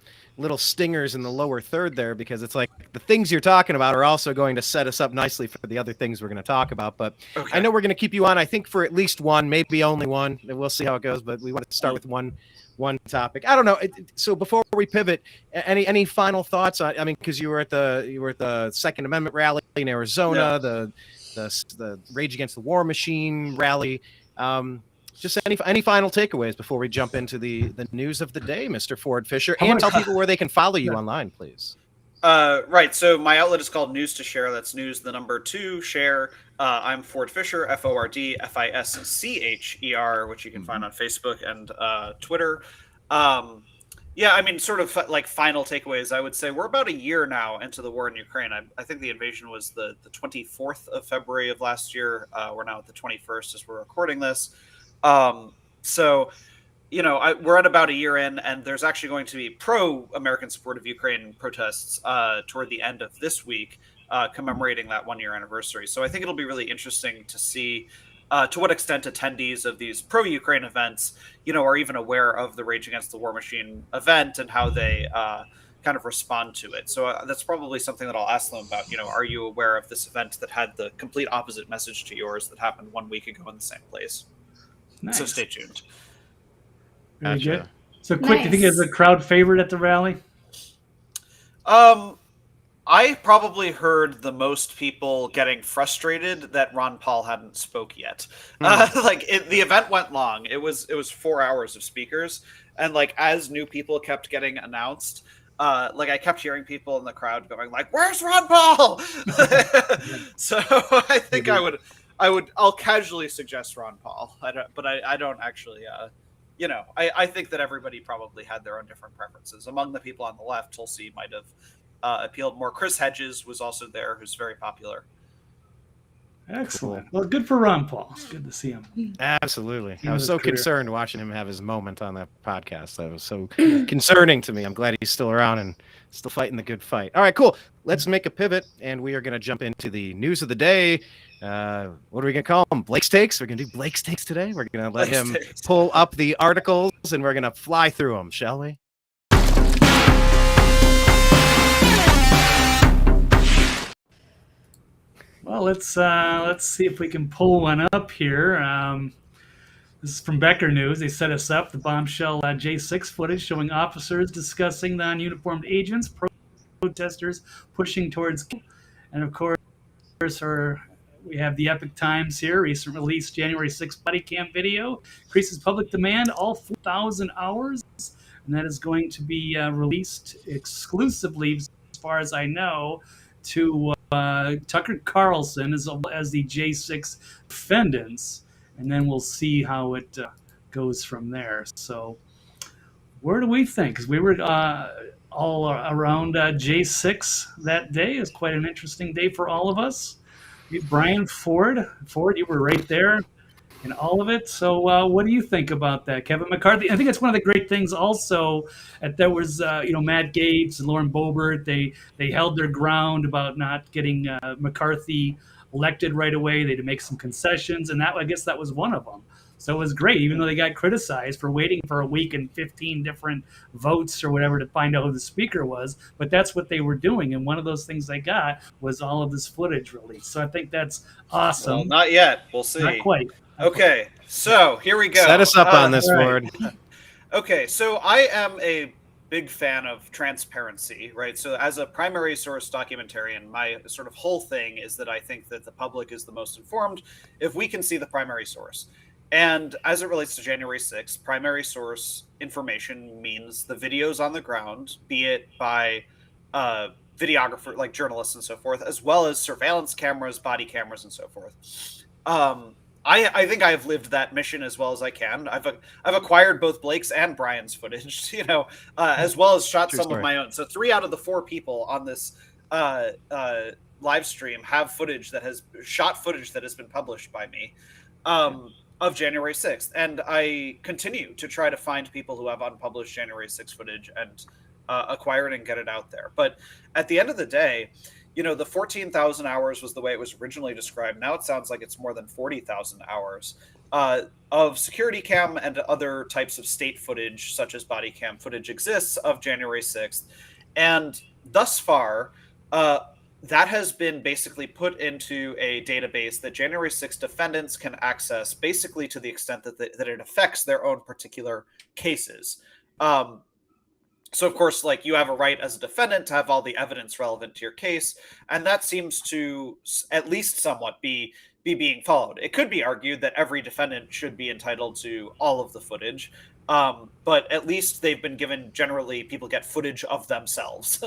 Speaker 1: stingers in the lower third there, because it's like the things you're talking about are also going to set us up nicely for the other things we're going to talk about. But okay. I know we're going to keep you on, I think, for at least one, maybe only one. We'll see how it goes, but we want to start with one topic. I don't know. So before we pivot, any final thoughts on? I mean, because you were at the Second Amendment rally in Arizona, the Rage Against the War Machine rally. Just any final takeaways before we jump into the news of the day, Mr. Ford Fischer, and tell people where they can follow you online, please.
Speaker 2: Right. So my outlet is called News2Share. That's news, the number 2, share. I'm Ford Fischer, Ford Fischer, which you can find on Facebook and Twitter. Yeah, I mean, sort of like final takeaways, I would say we're about a year now into the war in Ukraine. I think the invasion was the 24th of February of last year. We're now at the 21st as we're recording this. So, we're at about a year in, and there's actually going to be pro-American support of Ukraine protests toward the end of this week, commemorating that 1-year anniversary. So I think it'll be really interesting to see to what extent attendees of these pro-Ukraine events, are even aware of the Rage Against the War Machine event and how they kind of respond to it. So that's probably something that I'll ask them about. Are you aware of this event that had the complete opposite message to yours that happened 1 week ago in the same place? Nice. So stay tuned.
Speaker 4: Very good. So quick, do you think it's a crowd favorite at the rally?
Speaker 2: I probably heard the most people getting frustrated that Ron Paul hadn't spoke yet. The event went long. It was 4 hours of speakers, and like as new people kept getting announced, I kept hearing people in the crowd going like, "Where's Ron Paul?" So I think I'll casually suggest Ron Paul. I don't actually. I think that everybody probably had their own different preferences. Among the people on the left, Tulsi might have appealed more. Chris Hedges was also there, who's very popular.
Speaker 4: Excellent. Well, good for Ron Paul. It's good to see him.
Speaker 1: Absolutely. I was so concerned watching him have his moment on that podcast. That was so concerning to me. I'm glad he's still around and still fighting the good fight. All right, cool. Let's make a pivot, and we are going to jump into the news of the day. What are we going to call them? Blake's Takes? We're going to do Blake's Takes today. We're going to let him pull up the articles, and we're going to fly through them, shall we?
Speaker 4: Well, let's see if we can pull one up here. This is from Becker News. They set us up the bombshell J6 footage showing officers discussing non-uniformed agents, protesters pushing towards, and of course, We have the Epic Times here, recent release January 6th body cam video, increases public demand, all 4,000 hours. And that is going to be released exclusively, as far as I know, to Tucker Carlson as the J6 defendants. And then we'll see how it goes from there. So where do we think? Because we were all around J6 that day. It was quite an interesting day for all of us. Brian, Ford, you were right there in all of it. So what do you think about that, Kevin McCarthy? I think it's one of the great things also that there was, Matt Gaetz and Lauren Boebert. They held their ground about not getting McCarthy elected right away. They had to make some concessions, and I guess that was one of them. So it was great, even though they got criticized for waiting for a week and 15 different votes or whatever to find out who the speaker was. But that's what they were doing. And one of those things they got was all of this footage released. So I think that's awesome.
Speaker 2: Well, not yet. We'll see.
Speaker 4: Not quite.
Speaker 2: Okay, so here we go.
Speaker 1: Set us up on this,
Speaker 4: right.
Speaker 1: Ford.
Speaker 2: Okay, so I am a big fan of transparency, right? So as a primary source documentarian, my sort of whole thing is that I think that the public is the most informed if we can see the primary source. And as it relates to January 6th, primary source information means the videos on the ground, be it by videographer, like journalists and so forth, as well as surveillance cameras, body cameras, and so forth. I think I've lived that mission as well as I can. I've acquired both Blake's and Brian's footage, as well as shot
Speaker 1: True
Speaker 2: some
Speaker 1: story.
Speaker 2: of my own. So 3 out of the 4 people on this live stream have footage that has been published by me. Of January 6th. And I continue to try to find people who have unpublished January 6th footage and acquire it and get it out there. But at the end of the day, the 14,000 hours was the way it was originally described. Now it sounds like it's more than 40,000 hours of security cam and other types of state footage, such as body cam footage, exists of January 6th. And thus far, that has been basically put into a database that January 6th defendants can access, basically to the extent that it affects their own particular cases. So, of course, like, you have a right as a defendant to have all the evidence relevant to your case, and that seems to at least somewhat be being followed. It could be argued that every defendant should be entitled to all of the footage, but at least they've been given, generally, people get footage of themselves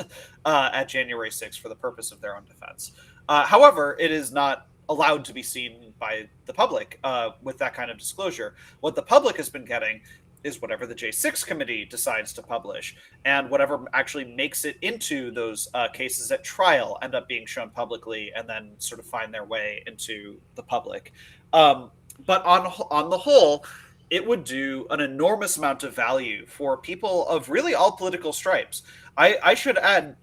Speaker 2: at January 6th for the purpose of their own defense. However, it is not allowed to be seen by the public with that kind of disclosure. What the public has been getting is whatever the J6 committee decides to publish, and whatever actually makes it into those cases at trial end up being shown publicly and then sort of find their way into the public. But on the whole, it would do an enormous amount of value for people of really all political stripes. I should add,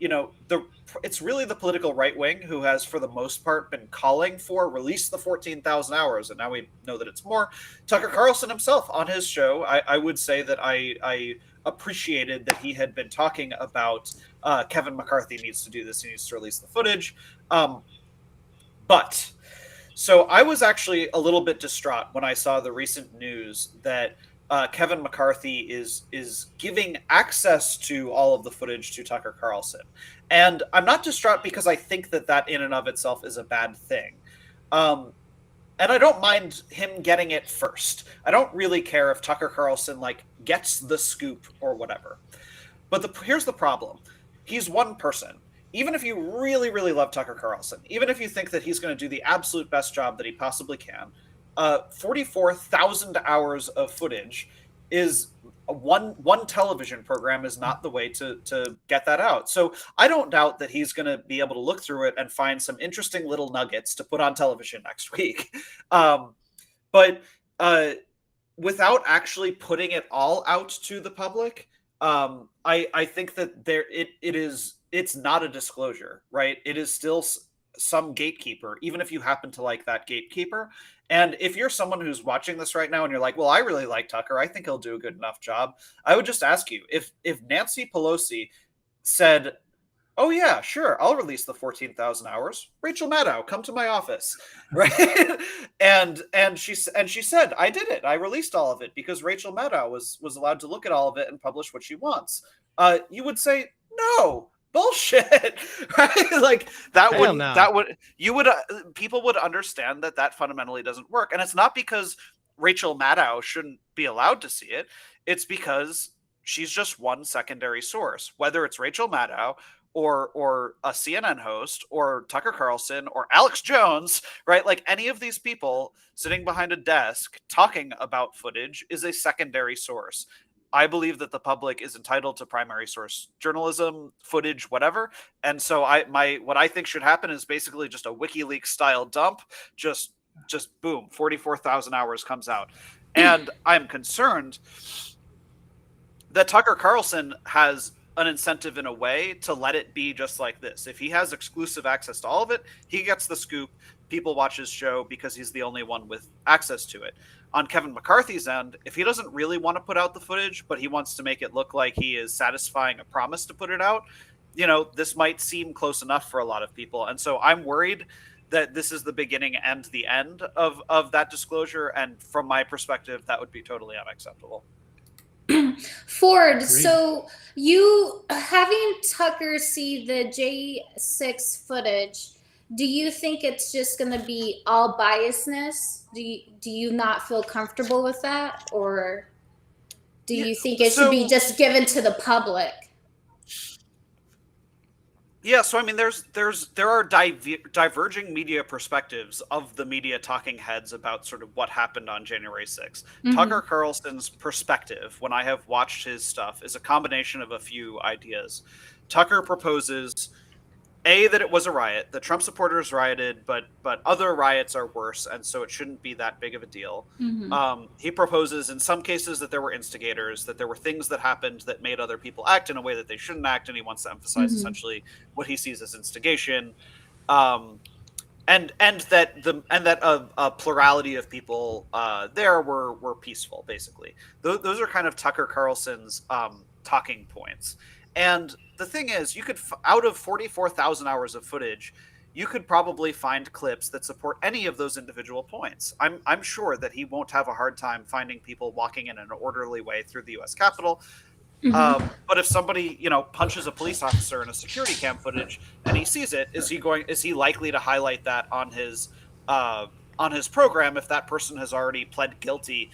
Speaker 2: it's really the political right wing who has, for the most part, been calling for release the 14,000 hours, and now we know that it's more. Tucker Carlson himself on his show, I would say that I appreciated that he had been talking about Kevin McCarthy needs to do this, he needs to release the footage. So I was actually a little bit distraught when I saw the recent news that Kevin McCarthy is giving access to all of the footage to Tucker Carlson. And I'm not distraught because I think that in and of itself is a bad thing. And I don't mind him getting it first. I don't really care if Tucker Carlson gets the scoop or whatever. But here's the problem. He's one person. Even if you really, really love Tucker Carlson, even if you think that he's going to do the absolute best job that he possibly can, 44,000 hours of footage is one television program is not the way to get that out. So I don't doubt that he's going to be able to look through it and find some interesting little nuggets to put on television next week. But without actually putting it all out to the public, I think that it's not a disclosure, right? It is still some gatekeeper, even if you happen to like that gatekeeper. And if you're someone who's watching this right now and you're like, well, I really like Tucker, I think he'll do a good enough job, I would just ask you, if Nancy Pelosi said, oh yeah, sure, I'll release the 14,000 hours, Rachel Maddow, come to my office, right? and she said, I did it, I released all of it because Rachel Maddow was allowed to look at all of it and publish what she wants. You would say, no, bullshit, right? Like people would understand that fundamentally doesn't work. And it's not because Rachel Maddow shouldn't be allowed to see it. It's because she's just one secondary source, whether it's Rachel Maddow or a CNN host or Tucker Carlson or Alex Jones, right? Like any of these people sitting behind a desk talking about footage is a secondary source. I believe that the public is entitled to primary source journalism, footage, whatever. And so what I think should happen is basically just a WikiLeaks style dump, just boom, 44,000 hours comes out. And I'm concerned that Tucker Carlson has an incentive in a way to let it be just like this. If he has exclusive access to all of it, he gets the scoop. People watch his show because he's the only one with access to it. On Kevin McCarthy's end, if he doesn't really want to put out the footage, but he wants to make it look like he is satisfying a promise to put it out, this might seem close enough for a lot of people. And so I'm worried that this is the beginning and the end of that disclosure. And from my perspective, that would be totally unacceptable.
Speaker 3: Ford, so you having Tucker see the J6 footage, do you think it's just going to be all biasness? Do you not feel comfortable with that, or do you think it should be just given to the public?
Speaker 2: Yeah, so I mean, there are diverging media perspectives of the media talking heads about sort of what happened on January 6th. Mm-hmm. Tucker Carlson's perspective, when I have watched his stuff, is a combination of a few ideas. Tucker proposes, A, that it was a riot, that Trump supporters rioted, but other riots are worse, and so it shouldn't be that big of a deal. Mm-hmm. He proposes in some cases that there were instigators, that there were things that happened that made other people act in a way that they shouldn't act, and he wants to emphasize essentially what he sees as instigation, and that a plurality of people there were peaceful, basically. Those are kind of Tucker Carlson's talking points. And the thing is, you could, out of 44,000 hours of footage, you could probably find clips that support any of those individual points. I'm sure that he won't have a hard time finding people walking in an orderly way through the U.S. Capitol. Mm-hmm. But if somebody, punches a police officer in a security cam footage and he sees it, is he likely to highlight that on his program if that person has already pled guilty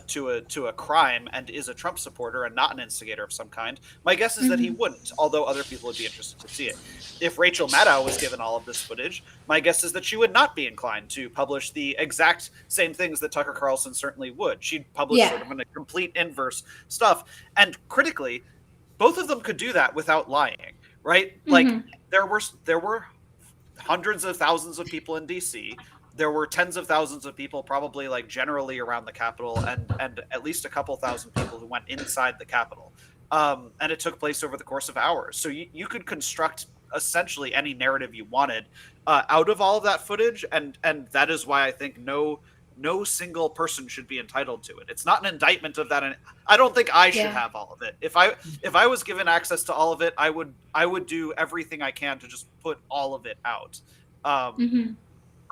Speaker 2: to a crime and is a Trump supporter and not an instigator of some kind? My guess is that he wouldn't, although other people would be interested to see it. If Rachel Maddow was given all of this footage, my guess is that she would not be inclined to publish the exact same things that Tucker Carlson certainly would. She'd publish sort of a complete inverse stuff. And critically, both of them could do that without lying, right? Like there were hundreds of thousands of people in D.C. There were tens of thousands of people probably like generally around the Capitol and at least a couple thousand people who went inside the Capitol. And it took place over the course of hours. So you could construct essentially any narrative you wanted out of all of that footage. And that is why I think no single person should be entitled to it. It's not an indictment of that. And I don't think I should have all of it. If I was given access to all of it, I would do everything I can to just put all of it out.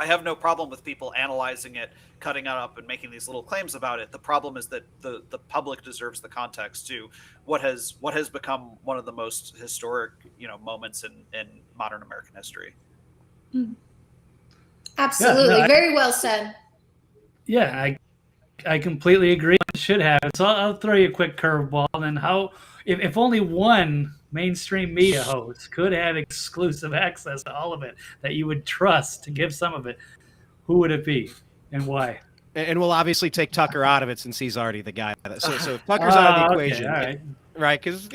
Speaker 2: I have no problem with people analyzing it, cutting it up, and making these little claims about it. The problem is that the public deserves the context to what has become one of the most historic, moments in modern American history.
Speaker 3: Absolutely, very well said.
Speaker 4: Yeah, I completely agree. It should have it. So I'll throw you a quick curveball. And how, if only one mainstream media host could have exclusive access to all of it that you would trust to give some of it, who would it be and why?
Speaker 1: And we'll obviously take Tucker out of it since he's already the guy. So if Tucker's out of the equation, right? Because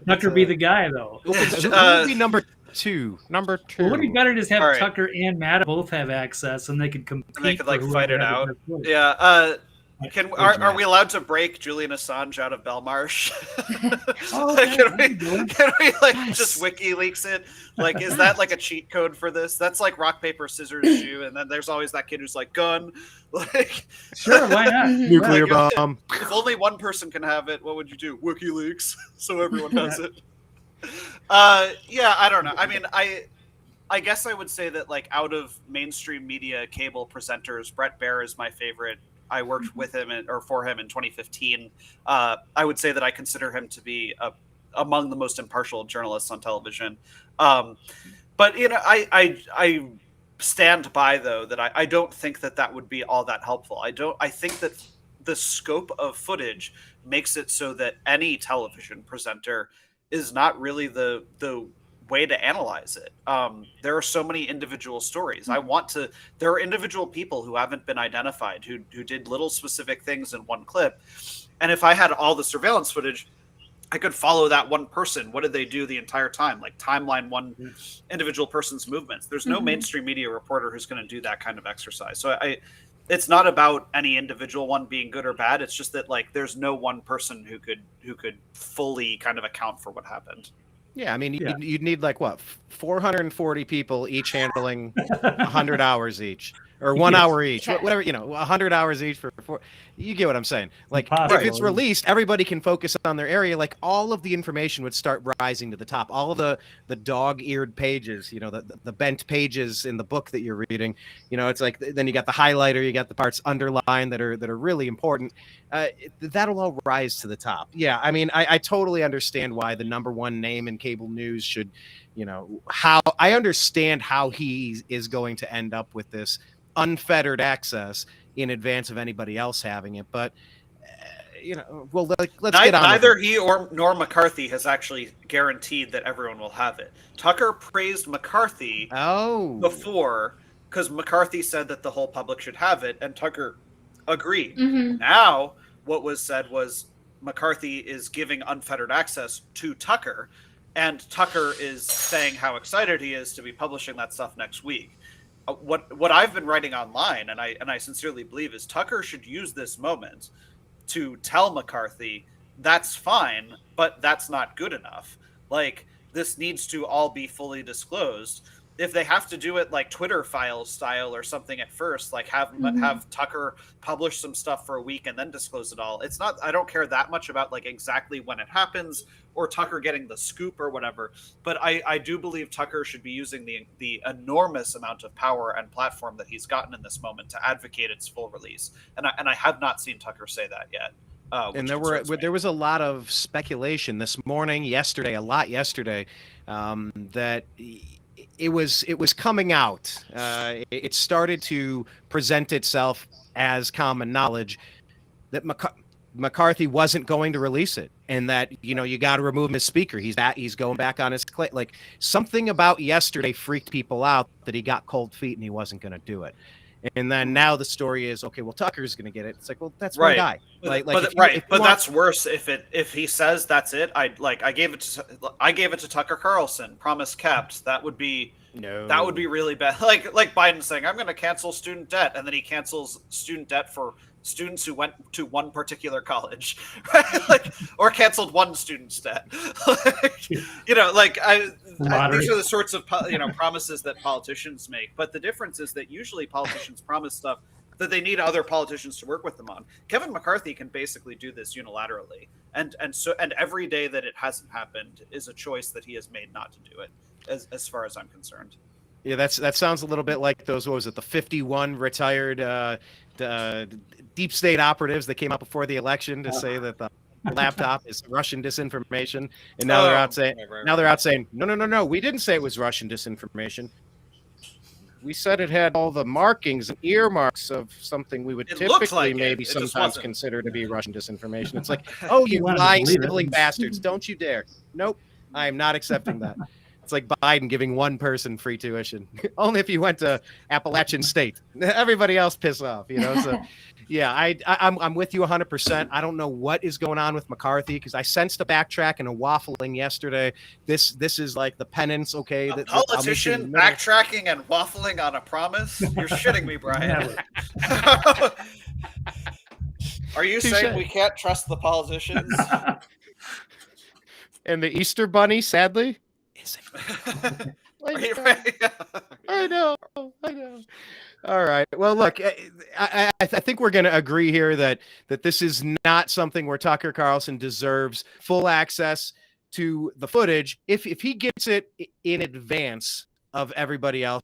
Speaker 4: Tucker be the guy though.
Speaker 1: Who would be number two?
Speaker 4: Well, wouldn't it be better to just have Tucker and Matt both have access and they could compete?
Speaker 2: And they could fight it out. Yeah. Are we allowed to break Julian Assange out of Belmarsh? Can we just WikiLeaks it? Like, is that like a cheat code for this? That's like rock, paper, scissors, shoe, and then there's always that kid who's like gun. Like,
Speaker 4: sure, why not?
Speaker 1: Nuclear bomb.
Speaker 2: If only one person can have it, what would you do? WikiLeaks, so everyone has it. I don't know. I mean, I guess I would say that like out of mainstream media cable presenters, Bret Baier is my favorite. I worked with him or for him in 2015. I would say that I consider him to be among the most impartial journalists on television. But I stand by, though, that I don't think that would be all that helpful. I think that the scope of footage makes it so that any television presenter is not really the way to analyze it. There are so many individual stories. There are individual people who haven't been identified who did little specific things in one clip. And if I had all the surveillance footage, I could follow that one person. What did they do the entire time? Like timeline one individual person's movements. There's no mainstream media reporter who's going to do that kind of exercise. So it's not about any individual one being good or bad. It's just that like there's no one person who could fully kind of account for what happened.
Speaker 1: Yeah, I mean, you'd need like what, 440 people each handling 100 hours each, or 1 hour each, whatever, 100 hours each for 4. You get what I'm saying? Like, if it's released, everybody can focus on their area. Like, all of the information would start rising to the top. All of the dog-eared pages, the bent pages in the book that you're reading. It's like then you got the highlighter, you got the parts underlined that are really important. That'll all rise to the top. Yeah, I mean, I totally understand why the number one name in cable news should, I understand how he is going to end up with this unfettered access in advance of anybody else having it. But, let's get on.
Speaker 2: Neither he nor McCarthy has actually guaranteed that everyone will have it. Tucker praised McCarthy before because McCarthy said that the whole public should have it, and Tucker agreed. Now, what was said was McCarthy is giving unfettered access to Tucker, and Tucker is saying how excited he is to be publishing that stuff next week. What I've been writing online, and I sincerely believe, is Tucker should use this moment to tell McCarthy that's fine, but that's not good enough. Like, this needs to all be fully disclosed. If they have to do it like Twitter files style or something at first, like have Tucker publish some stuff for a week and then disclose it all. It's not, I don't care that much about like exactly when it happens or Tucker getting the scoop or whatever. But I do believe Tucker should be using the enormous amount of power and platform that he's gotten in this moment to advocate its full release. And I have not seen Tucker say that yet.
Speaker 1: And there was a lot of speculation this morning, yesterday, that it was coming out. It started to present itself as common knowledge that McCarthy wasn't going to release it, and that you got to remove him as speaker. He's going back on his like something about yesterday freaked people out that he got cold feet and he wasn't going to do it. And then now the story is, okay, well, Tucker's going to get it. It's like, well, that's one guy.
Speaker 2: But that's worse if he says that's it. I gave it to Tucker Carlson. Promise kept. That would be really bad. Like Biden saying, I'm going to cancel student debt, and then he cancels student debt for students who went to one particular college, right? or canceled one student's debt. These are the sorts of promises that politicians make. But the difference is that usually politicians promise stuff that they need other politicians to work with them on. Kevin McCarthy can basically do this unilaterally, and every day that it hasn't happened is a choice that he has made not to do it, as far as I'm concerned.
Speaker 1: Yeah, that sounds a little bit like those, what was it, the 51 retired deep state operatives that came out before the election to say that the laptop is Russian disinformation, and now they're out saying no, we didn't say it was Russian disinformation. We said it had all the markings and earmarks of something we would typically maybe sometimes consider to be Russian disinformation. It's like, oh, you lying, sniveling bastards! Don't you dare! Nope, I am not accepting that. It's like Biden giving one person free tuition. Only if you went to Appalachian State. Everybody else piss off, So, yeah, I'm with you 100%. I don't know what is going on with McCarthy because I sensed a backtrack and a waffling yesterday. This is like the penance, okay?
Speaker 2: A politician backtracking and waffling on a promise? You're shitting me, Brian. Are you saying we can't trust the politicians?
Speaker 1: And the Easter Bunny, sadly. I know. All right. Well, look, I think we're going to agree here that this is not something where Tucker Carlson deserves full access to the footage. If he gets it in advance of everybody else,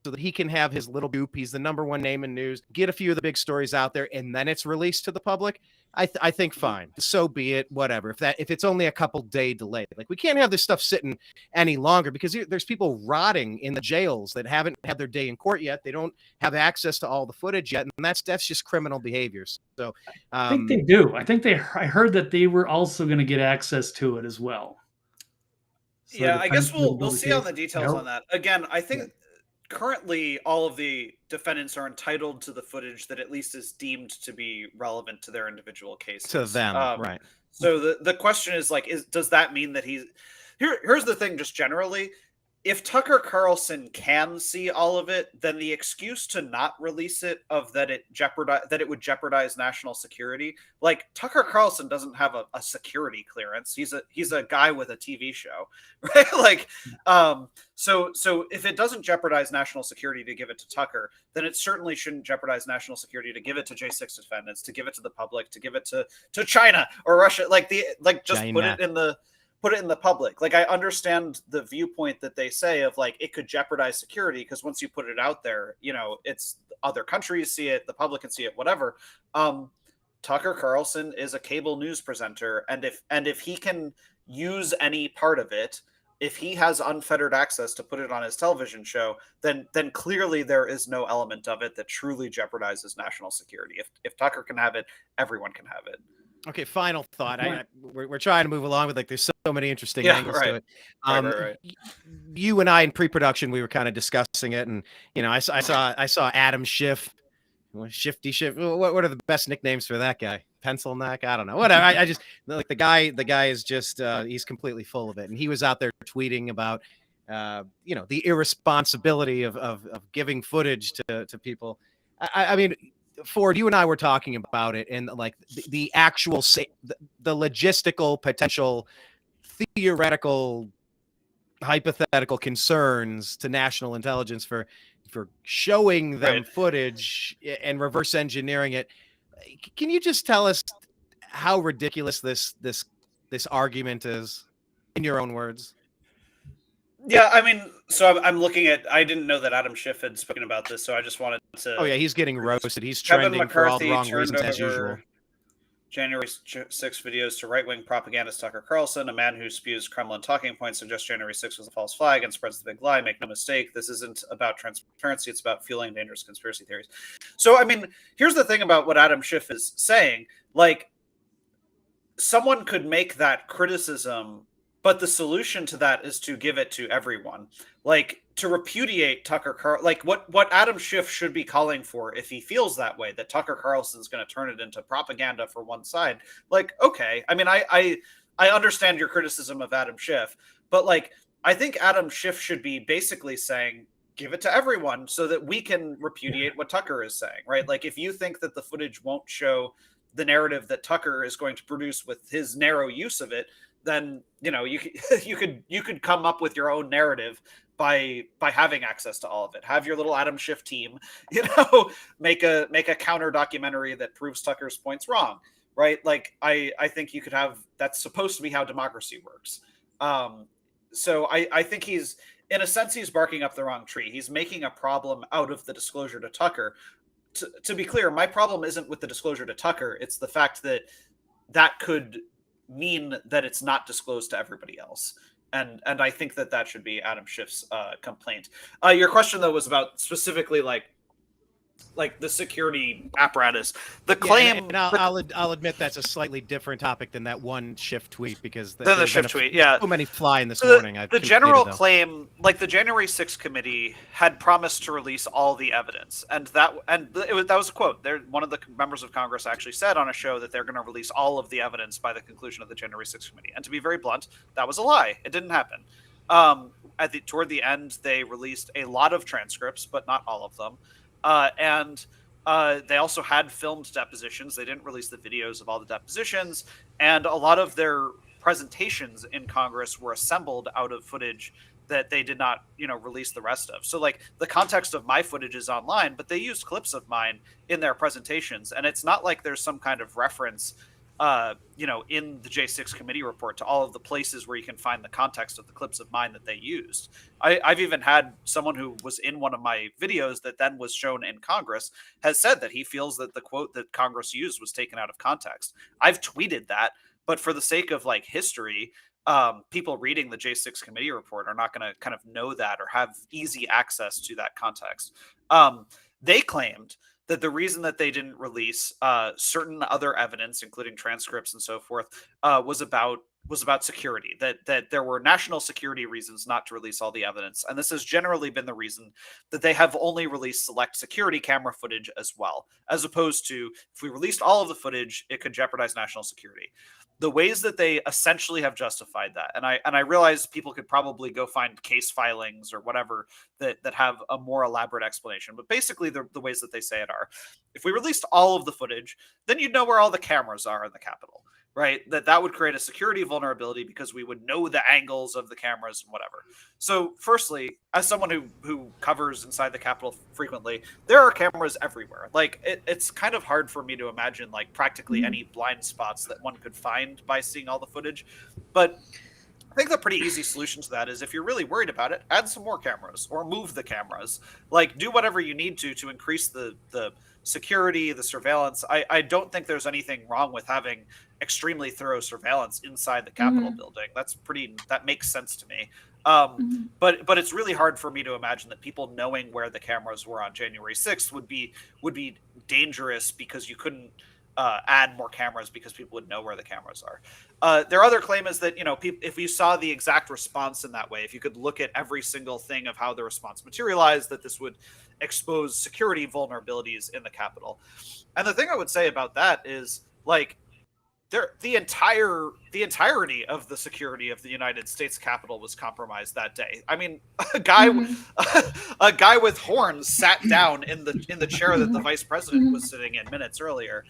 Speaker 1: so that he can have his little goop. He's the number one name in news. Get a few of the big stories out there, and then it's released to the public. I think fine. So be it. Whatever. If it's only a couple day delay, like we can't have this stuff sitting any longer because there's people rotting in the jails that haven't had their day in court yet. They don't have access to all the footage yet, and that's just criminal behaviors. So
Speaker 4: I think they do. I heard that they were also going to get access to it as well. So
Speaker 2: yeah, I guess we'll see on the details on that. Again, I think currently all of the defendants are entitled to the footage that at least is deemed to be relevant to their individual cases.
Speaker 1: To them, right.
Speaker 2: So the question is like, does that mean that here's the thing just generally, if Tucker Carlson can see all of it, then the excuse to not release it that it would jeopardize national security. Like Tucker Carlson doesn't have a security clearance. He's a guy with a TV show, right? Like, so if it doesn't jeopardize national security to give it to Tucker, then it certainly shouldn't jeopardize national security to give it to J6 defendants, to give it to the public, to give it to China or Russia. Just
Speaker 1: China.
Speaker 2: Put it in the public. Like, I understand the viewpoint that they say of like, it could jeopardize security because once you put it out there, it's other countries see it, the public can see it, whatever. Tucker Carlson is a cable news presenter. And if he can use any part of it, if he has unfettered access to put it on his television show, then clearly there is no element of it that truly jeopardizes national security. If Tucker can have it, everyone can have it.
Speaker 1: Okay, final thought. We're trying to move along with there's so many interesting angles to it.
Speaker 2: Right.
Speaker 1: You and I in pre-production, we were kind of discussing it, and I saw Adam Schiff, Shifty Schiff. What are the best nicknames for that guy? Pencil neck? I don't know. Whatever. I just like the guy. The guy is just he's completely full of it, and he was out there tweeting about the irresponsibility of giving footage to people. I mean, Ford, you and I were talking about it, and like the actual the logistical, potential, theoretical, hypothetical concerns to national intelligence for showing them footage and reverse engineering it. Can you just tell us how ridiculous this argument is, in your own words?
Speaker 2: Yeah, I mean, so I'm looking at. I didn't know that Adam Schiff had spoken about this, so I just wanted to.
Speaker 1: Oh yeah, he's getting roasted. He's
Speaker 2: Kevin
Speaker 1: trending for all the
Speaker 2: McCarthy
Speaker 1: wrong reasons as usual.
Speaker 2: January 6 videos to right-wing propagandist Tucker Carlson, a man who spews Kremlin talking points, suggests January 6 was a false flag and spreads the big lie. Make no mistake, this isn't about transparency. It's about fueling dangerous conspiracy theories. So, I mean, here's the thing about what Adam Schiff is saying. Like, someone could make that criticism, but the solution to that is to give it to everyone. Like, to repudiate Tucker Carlson, like what Adam Schiff should be calling for if he feels that way, that Tucker Carlson's going to turn it into propaganda for one side. Like, okay. I mean, I understand your criticism of Adam Schiff, but like, I think Adam Schiff should be basically saying, give it to everyone so that we can repudiate what Tucker is saying, right? Like, if you think that the footage won't show the narrative that Tucker is going to produce with his narrow use of it, then you could come up with your own narrative by having access to all of it. Have your little Adam Schiff team, make a counter documentary that proves Tucker's points wrong, right? Like I think you could have. That's supposed to be how democracy works. So I think he's, in a sense, he's barking up the wrong tree. He's making a problem out of the disclosure to Tucker. To be clear, my problem isn't with the disclosure to Tucker. It's the fact that could mean that it's not disclosed to everybody else. And I think that should be Adam Schiff's complaint. Your question, though, was about specifically like the security apparatus. The claim,
Speaker 1: and I'll admit that's a slightly different topic than that one Schiff tweet, because
Speaker 2: the Schiff tweet,
Speaker 1: so many flying this morning.
Speaker 2: The general claim, like the January 6th committee had promised to release all the evidence, and that was a quote. One of the members of Congress actually said on a show that they're going to release all of the evidence by the conclusion of the January 6th committee. And to be very blunt, that was a lie. It didn't happen. Toward the end, they released a lot of transcripts, but not all of them. And they also had filmed depositions. They didn't release the videos of all the depositions. And a lot of their presentations in Congress were assembled out of footage that they did not, release the rest of. So like the context of my footage is online, but they used clips of mine in their presentations. And it's not like there's some kind of reference in the J6 committee report to all of the places where you can find the context of the clips of mine that they used. I've even had someone who was in one of my videos that then was shown in Congress has said that he feels that the quote that Congress used was taken out of context. I've tweeted that, but for the sake of like history, people reading the J6 committee report are not going to kind of know that or have easy access to that context. They claimed that the reason that they didn't release certain other evidence, including transcripts and so forth, was about security. That there were national security reasons not to release all the evidence, and this has generally been the reason that they have only released select security camera footage as well, as opposed to if we released all of the footage, it could jeopardize national security. The ways that they essentially have justified that, and I realize people could probably go find case filings or whatever that have a more elaborate explanation, but basically the ways that they say it are, if we released all of the footage, then you'd know where all the cameras are in the Capitol, right? That would create a security vulnerability because we would know the angles of the cameras and whatever. So firstly, as someone who covers inside the Capitol frequently, there are cameras everywhere. Like it's kind of hard for me to imagine like practically any blind spots that one could find by seeing all the footage. But I think the pretty easy solution to that is if you're really worried about it, add some more cameras or move the cameras. Like do whatever you need to increase the security, the surveillance. I don't think there's anything wrong with having extremely thorough surveillance inside the Capitol building. That makes sense to me. But it's really hard for me to imagine that people knowing where the cameras were on January 6th would be dangerous because you couldn't add more cameras because people would know where the cameras are. Their other claim is that, if you saw the exact response in that way, if you could look at every single thing of how the response materialized, that this would expose security vulnerabilities in the Capitol. And the thing I would say about that is like the entirety of the security of the United States Capitol was compromised that day. I mean, a guy with horns sat down in the chair that the vice president was sitting in minutes earlier.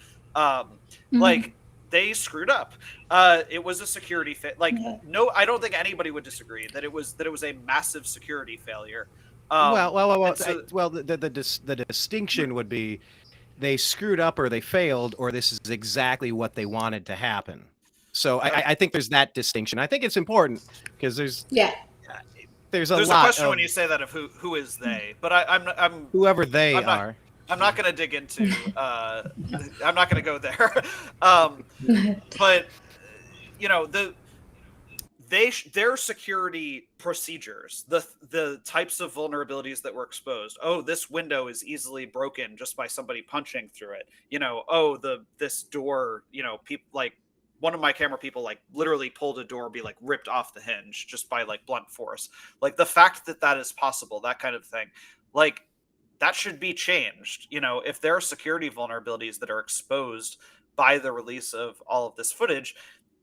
Speaker 2: Like they screwed up. It was a security no, I don't think anybody would disagree that it was a massive security failure.
Speaker 1: The distinction would be they screwed up or they failed or this is exactly what they wanted to happen. So I think there's that distinction. I think it's important because there's a
Speaker 2: question when you say that of who is they, but I'm whoever they
Speaker 1: are.
Speaker 2: I'm not going to dig into. I'm not going to go there. But their security procedures, the types of vulnerabilities that were exposed. Oh, this window is easily broken just by somebody punching through it. This door. People like one of my camera people like literally pulled a door be like ripped off the hinge just by like blunt force. Like the fact that is possible, that kind of thing. Like that should be changed. If there are security vulnerabilities that are exposed by the release of all of this footage,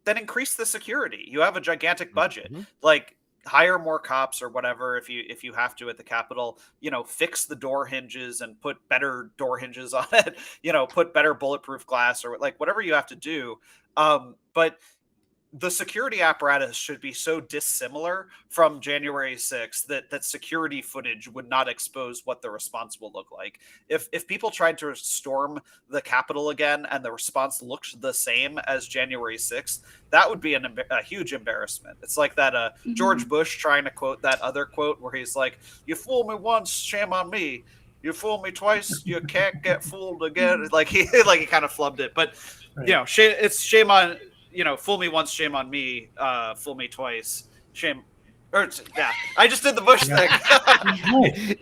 Speaker 2: then increase the security. You have a gigantic budget. Like hire more cops or whatever if you have to at the Capitol. Fix the door hinges and put better door hinges on it. Put better bulletproof glass or like whatever you have to do. But the security apparatus should be so dissimilar from January 6th that security footage would not expose what the response will look like. If people tried to storm the Capitol again and the response looked the same as January 6th, that would be a huge embarrassment. It's like that George Bush trying to quote that other quote where he's like, "You fool me once, shame on me. You fool me twice, you can't get fooled again." Like he kind of flubbed it, but it's shame on. Fool me once, shame on me. Fool me twice, shame. I just did the Bush thing.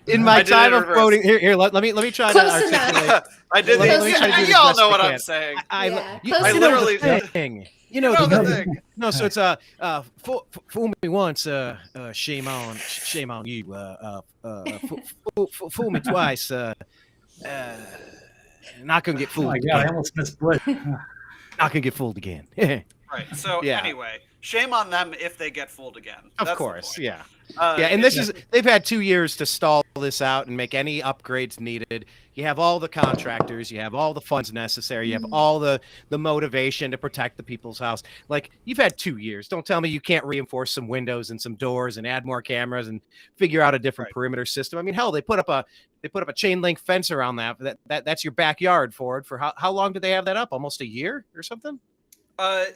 Speaker 1: In my time of quoting, here, let me try
Speaker 3: Close
Speaker 1: to articulate.
Speaker 2: I did. You all know what I'm saying.
Speaker 1: I
Speaker 2: literally.
Speaker 1: You know the thing. No, so it's fool me once, shame on you. Fool me twice, not gonna get fooled.
Speaker 4: Oh my God, I almost missed Bush.
Speaker 1: Not gonna get fooled again.
Speaker 2: Right. So anyway, shame on them if they get fooled again.
Speaker 1: Of course, yeah. And they've had 2 years to stall this out and make any upgrades needed. You have all the contractors, you have all the funds necessary, you have all the motivation to protect the people's house. Like you've had 2 years. Don't tell me you can't reinforce some windows and some doors and add more cameras and figure out a different perimeter system. I mean, hell, they put up a chain link fence around that's your backyard, Ford. For how long did they have that up? Almost a year or something?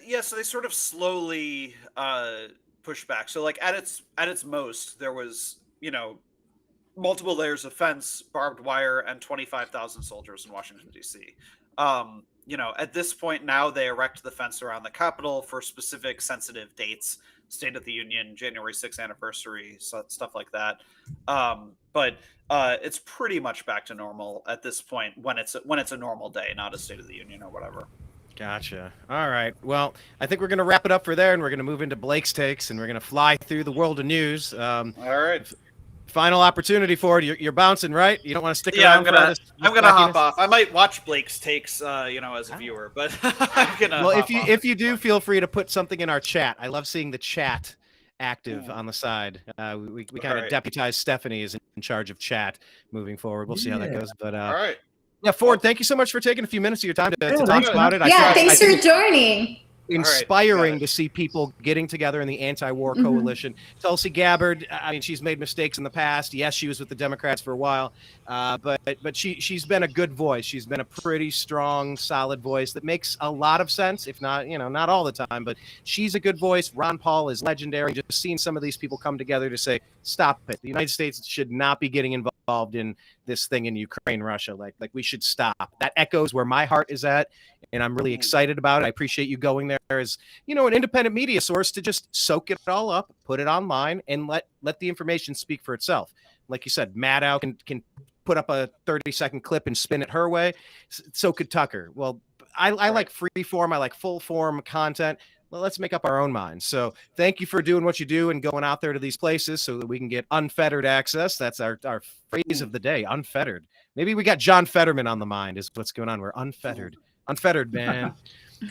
Speaker 2: Yeah, so they sort of slowly push back. So like at its most, there was, multiple layers of fence, barbed wire, and 25,000 soldiers in Washington D.C. At this point now they erect the fence around the Capitol for specific sensitive dates, State of the Union, January 6th anniversary, stuff like that. But it's pretty much back to normal at this point when it's a normal day, not a State of the Union or whatever.
Speaker 1: Gotcha. All right. Well, I think we're going to wrap it up for there, and we're going to move into Blake's takes, and we're going to fly through the world of news.
Speaker 2: All right.
Speaker 1: Final opportunity, Ford. You're bouncing, right? You don't want to stick
Speaker 2: Yeah,
Speaker 1: around.
Speaker 2: I'm gonna hop off. I might watch Blake's takes, as a viewer, but I'm gonna.
Speaker 1: Well, if you do, feel free to put something in our chat. I love seeing the chat active on the side. We kind of deputize Stephanie as in charge of chat moving forward. We'll see how that goes. But
Speaker 2: all right.
Speaker 1: Yeah, Ford, thank you so much for taking a few minutes of your time to talk about it.
Speaker 3: Yeah, thanks for joining.
Speaker 1: Inspiring to see people getting together in the anti-war coalition. Tulsi Gabbard, I mean, she's made mistakes in the past. Yes, she was with the Democrats for a while, but she's been a good voice. She's been a pretty strong, solid voice that makes a lot of sense, if not, not all the time, but she's a good voice. Ron Paul is legendary. Just seeing some of these people come together to say, stop it. The United States should not be getting involved in this thing in Ukraine, Russia. Like we should stop. That echoes where my heart is at, and I'm really excited about it. I appreciate you going there as, an independent media source to just soak it all up, put it online, and let the information speak for itself. Like you said, Maddow can put up a 30-second clip and spin it her way. So could Tucker. Well, I like free form. I like full form content. Well, let's make up our own minds. So thank you for doing what you do and going out there to these places so that we can get unfettered access. That's our phrase of the day, unfettered. Maybe we got John Fetterman on the mind is what's going on. We're unfettered. Unfettered, man.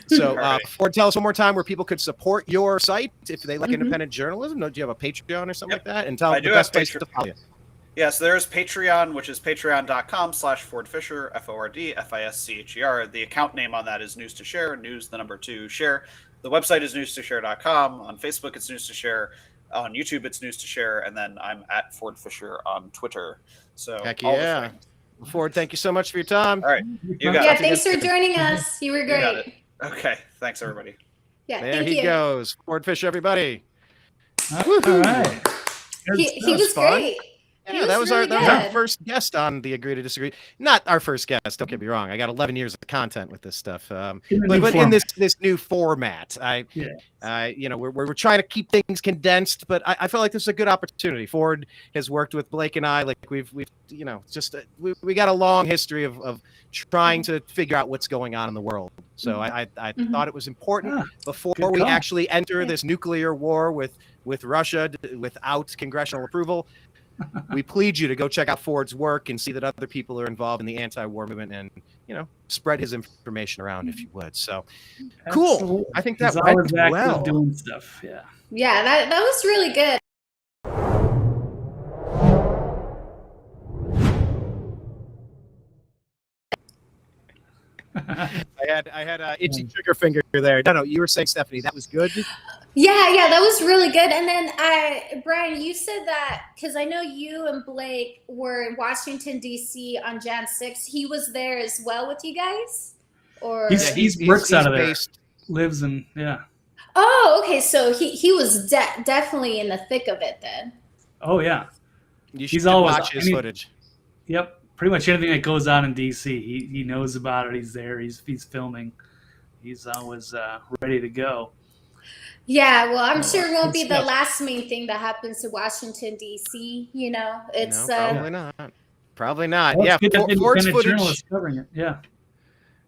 Speaker 1: So Ford, tell us one more time where people could support your site if they like independent journalism. Do you have a Patreon or something like that? And tell them the best place to follow you.
Speaker 2: Yes, there's Patreon, which is patreon.com/Ford Fischer, FORD, The account name on that is News2Share, news, the number 2, share. The website is news2share.com. On Facebook, it's News2Share. On YouTube, it's News2Share. And then I'm at Ford Fischer on Twitter. So,
Speaker 1: heck yeah. Ford, thank you so much for your time.
Speaker 2: All right.
Speaker 3: Thanks for joining us. You were great.
Speaker 2: Okay. Thanks, everybody.
Speaker 3: Yeah,
Speaker 1: there he goes. Ford Fischer, everybody.
Speaker 4: All right.
Speaker 3: He was great.
Speaker 1: Yeah, that was our first guest on the Agree to Disagree. Not our first guest. Don't get me wrong. I got 11 years of content with this stuff. But in this new format, we're trying to keep things condensed. But I feel like this is a good opportunity. Ford has worked with Blake and I. Like we got a long history of trying to figure out what's going on in the world. So I thought it was important before we actually enter this nuclear war with Russia without congressional approval. We plead you to go check out Ford's work and see that other people are involved in the anti-war movement and, spread his information around if you would. So cool. I think that went well.
Speaker 4: Doing stuff. Yeah.
Speaker 3: Yeah, that was really good.
Speaker 1: I had a itchy trigger finger there. No, you were saying, Stephanie, that was good.
Speaker 3: Yeah, that was really good. And then Brian, you said that because I know you and Blake were in Washington D.C. on Jan 6th. He was there as well with you guys, or
Speaker 4: he's works out of there, lives in
Speaker 3: Oh, okay. So he was definitely in the thick of it then.
Speaker 4: Oh yeah,
Speaker 1: he's always watch his footage.
Speaker 4: Yep. Pretty much anything that goes on in DC, he knows about it. He's there. He's filming. He's always ready to go.
Speaker 3: Yeah, well, I'm sure it won't be the last main thing that happens to Washington D.C. It's
Speaker 1: probably not. Probably not.
Speaker 4: Well,
Speaker 1: yeah,
Speaker 4: Ford's footage covering it.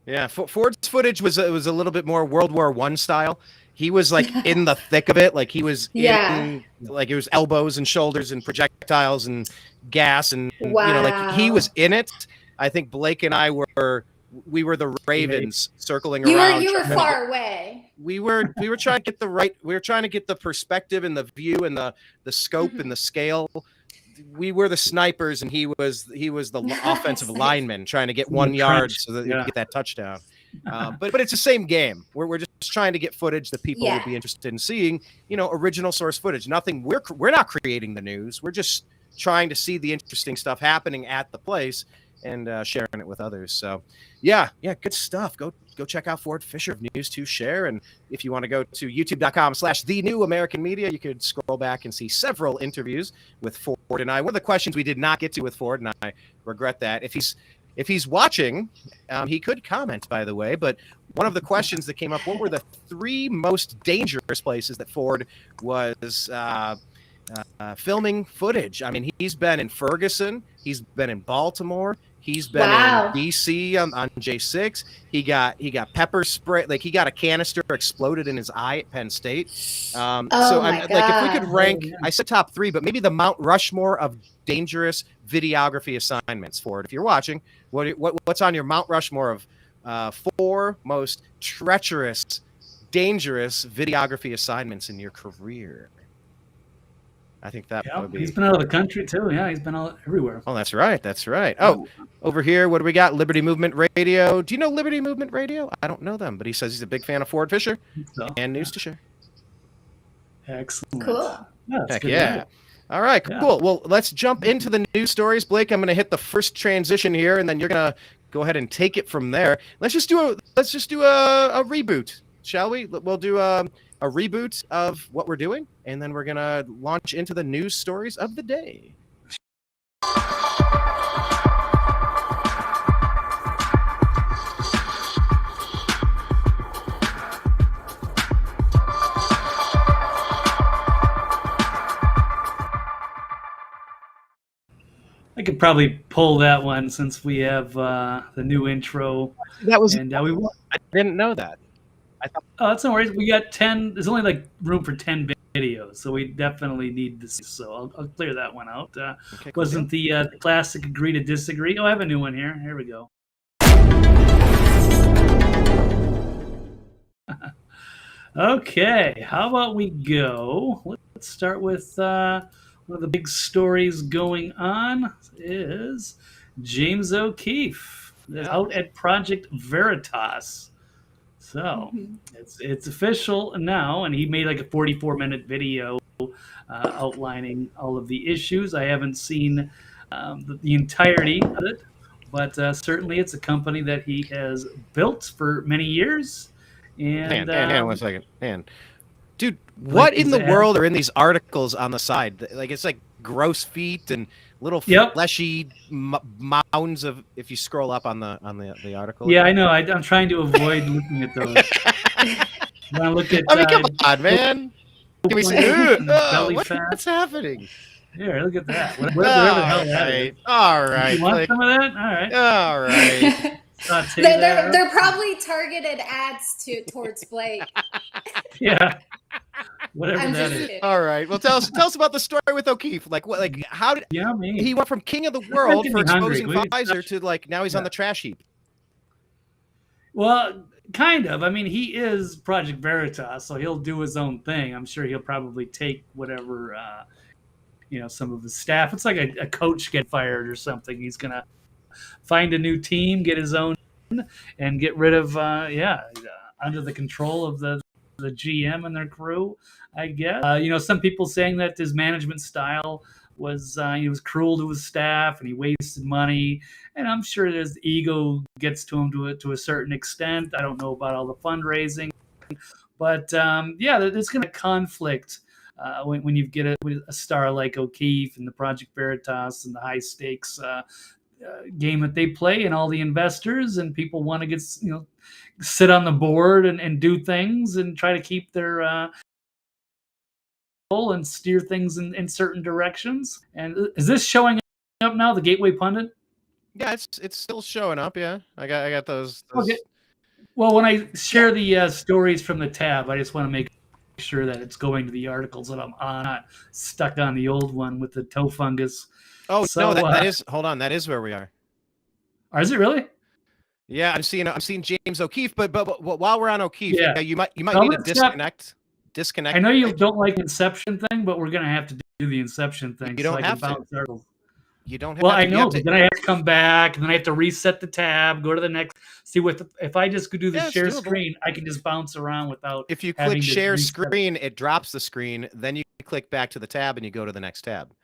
Speaker 1: Yeah. Ford's footage was a little bit more World War I style. He was like in the thick of it, like he was in, like it was elbows and shoulders and projectiles and gas and like he was in it. I think Blake and I were the ravens circling around.
Speaker 3: You were far away.
Speaker 1: We were trying to get we were trying to get the perspective and the view and the scope and the scale. We were the snipers and he was the offensive lineman trying to get 1 yard so that you could get that touchdown. But it's the same game. We're just trying to get footage that people would be interested in seeing, original source footage. Nothing. We're not creating the news. We're just trying to see the interesting stuff happening at the place and sharing it with others. So yeah, good stuff. Go go check out Ford Fischer of News2Share. And if you want to go to youtube.com/thenewamericanmedia, you could scroll back and see several interviews with Ford and I. One of the questions we did not get to with Ford, and I regret that. If he's watching, he could comment, by the way. But one of the questions that came up, what were the 3 most dangerous places that Ford was filming footage? I mean, he's been in Ferguson. He's been in Baltimore. He's been in D.C. on J6. He got pepper spray. Like, he got a canister exploded in his eye at Penn State. So like, if we could rank, I said top 3, but maybe the Mount Rushmore of dangerous videography assignments. Ford, if you're watching, what's on your Mount Rushmore of 4 most treacherous, dangerous videography assignments in your career? I think that would be.
Speaker 4: He's been out of the country too. Yeah, he's been everywhere.
Speaker 1: Oh, that's right. That's right. Oh, over here, what do we got? Liberty Movement Radio. Do you know Liberty Movement Radio? I don't know them, but he says he's a big fan of Ford Fischer and News2Share.
Speaker 4: Excellent.
Speaker 3: Cool.
Speaker 1: Heck yeah. All right, cool. Well, let's jump into the news stories. Blake, I'm going to hit the first transition here, and then you're going to go ahead and take it from there. Let's just do a reboot, shall we? We'll do a reboot of what we're doing, and then we're going to launch into the news stories of the day.
Speaker 4: I could probably pull that one since we have the new intro.
Speaker 1: That was,
Speaker 4: and
Speaker 1: I didn't know that. I thought,
Speaker 4: oh, that's no worries. We got 10. There's only like room for 10 videos, so we definitely need this. So I'll clear that one out.
Speaker 1: okay, cool.
Speaker 4: Wasn't the classic agree to disagree? Oh, I have a new one here. Here we go. Okay, how about we go? Let's start with one of the big stories going on is James O'Keefe out at Project Veritas. So it's official now, and he made like a 44-minute video outlining all of the issues. I haven't seen the entirety of it, but certainly it's a company that he has built for many years. And
Speaker 1: hang 1 second. Dude, what in the world are in these articles on the side? Like, it's like gross feet and little fleshy mounds of. If you scroll up on the article.
Speaker 4: Yeah, I know. I'm trying to avoid looking at those. When I look at.
Speaker 1: I mean, come on, man. Can we see? What's happening?
Speaker 4: Here, look at that. Whatever the hell that is.
Speaker 1: All right.
Speaker 4: You want some of that? All right.
Speaker 1: All right.
Speaker 3: They're probably targeted ads towards Blake.
Speaker 4: Yeah. Whatever that is.
Speaker 1: All right. Well, tell us about the story with O'Keefe. Like, what? Like, how did he went from king of the world for exposing Pfizer to like now he's on the trash heap?
Speaker 4: Well, kind of. I mean, he is Project Veritas, so he'll do his own thing. I'm sure he'll probably take whatever, some of his staff. It's like a coach get fired or something. He's gonna find a new team, get his own, and get rid of under the control of the GM and their crew, I guess. Some people saying that his management style was he was cruel to his staff and he wasted money, and I'm sure his ego gets to him to a certain extent. I don't know about all the fundraising, but there's going to conflict when you get a star like O'Keefe and the Project Veritas and the high stakes game that they play, and all the investors and people want to get sit on the board and do things and try to keep their and steer things in certain directions. And is this showing up now, the Gateway Pundit?
Speaker 1: Yeah, it's still showing up. Yeah, I got those.
Speaker 4: Okay. Well, when I share the stories from the tab, I just want to make sure that it's going to the articles that I'm on, not stuck on the old one with the toe fungus.
Speaker 1: Oh, so, no, that is. Hold on, that is where we are.
Speaker 4: Is it really?
Speaker 1: Yeah, I'm seeing James O'Keefe, but while we're on O'Keefe, you might need to disconnect.
Speaker 4: I know you don't like Inception thing, but we're gonna have to do the Inception thing.
Speaker 1: You don't have to. You don't have to.
Speaker 4: Well, I know, but then I have to come back, and then I have to reset the tab, go to the next. See if I just could do the share screen, I can just bounce around without.
Speaker 1: If you click share screen, it drops the screen. Then you click back to the tab, and you go to the next tab.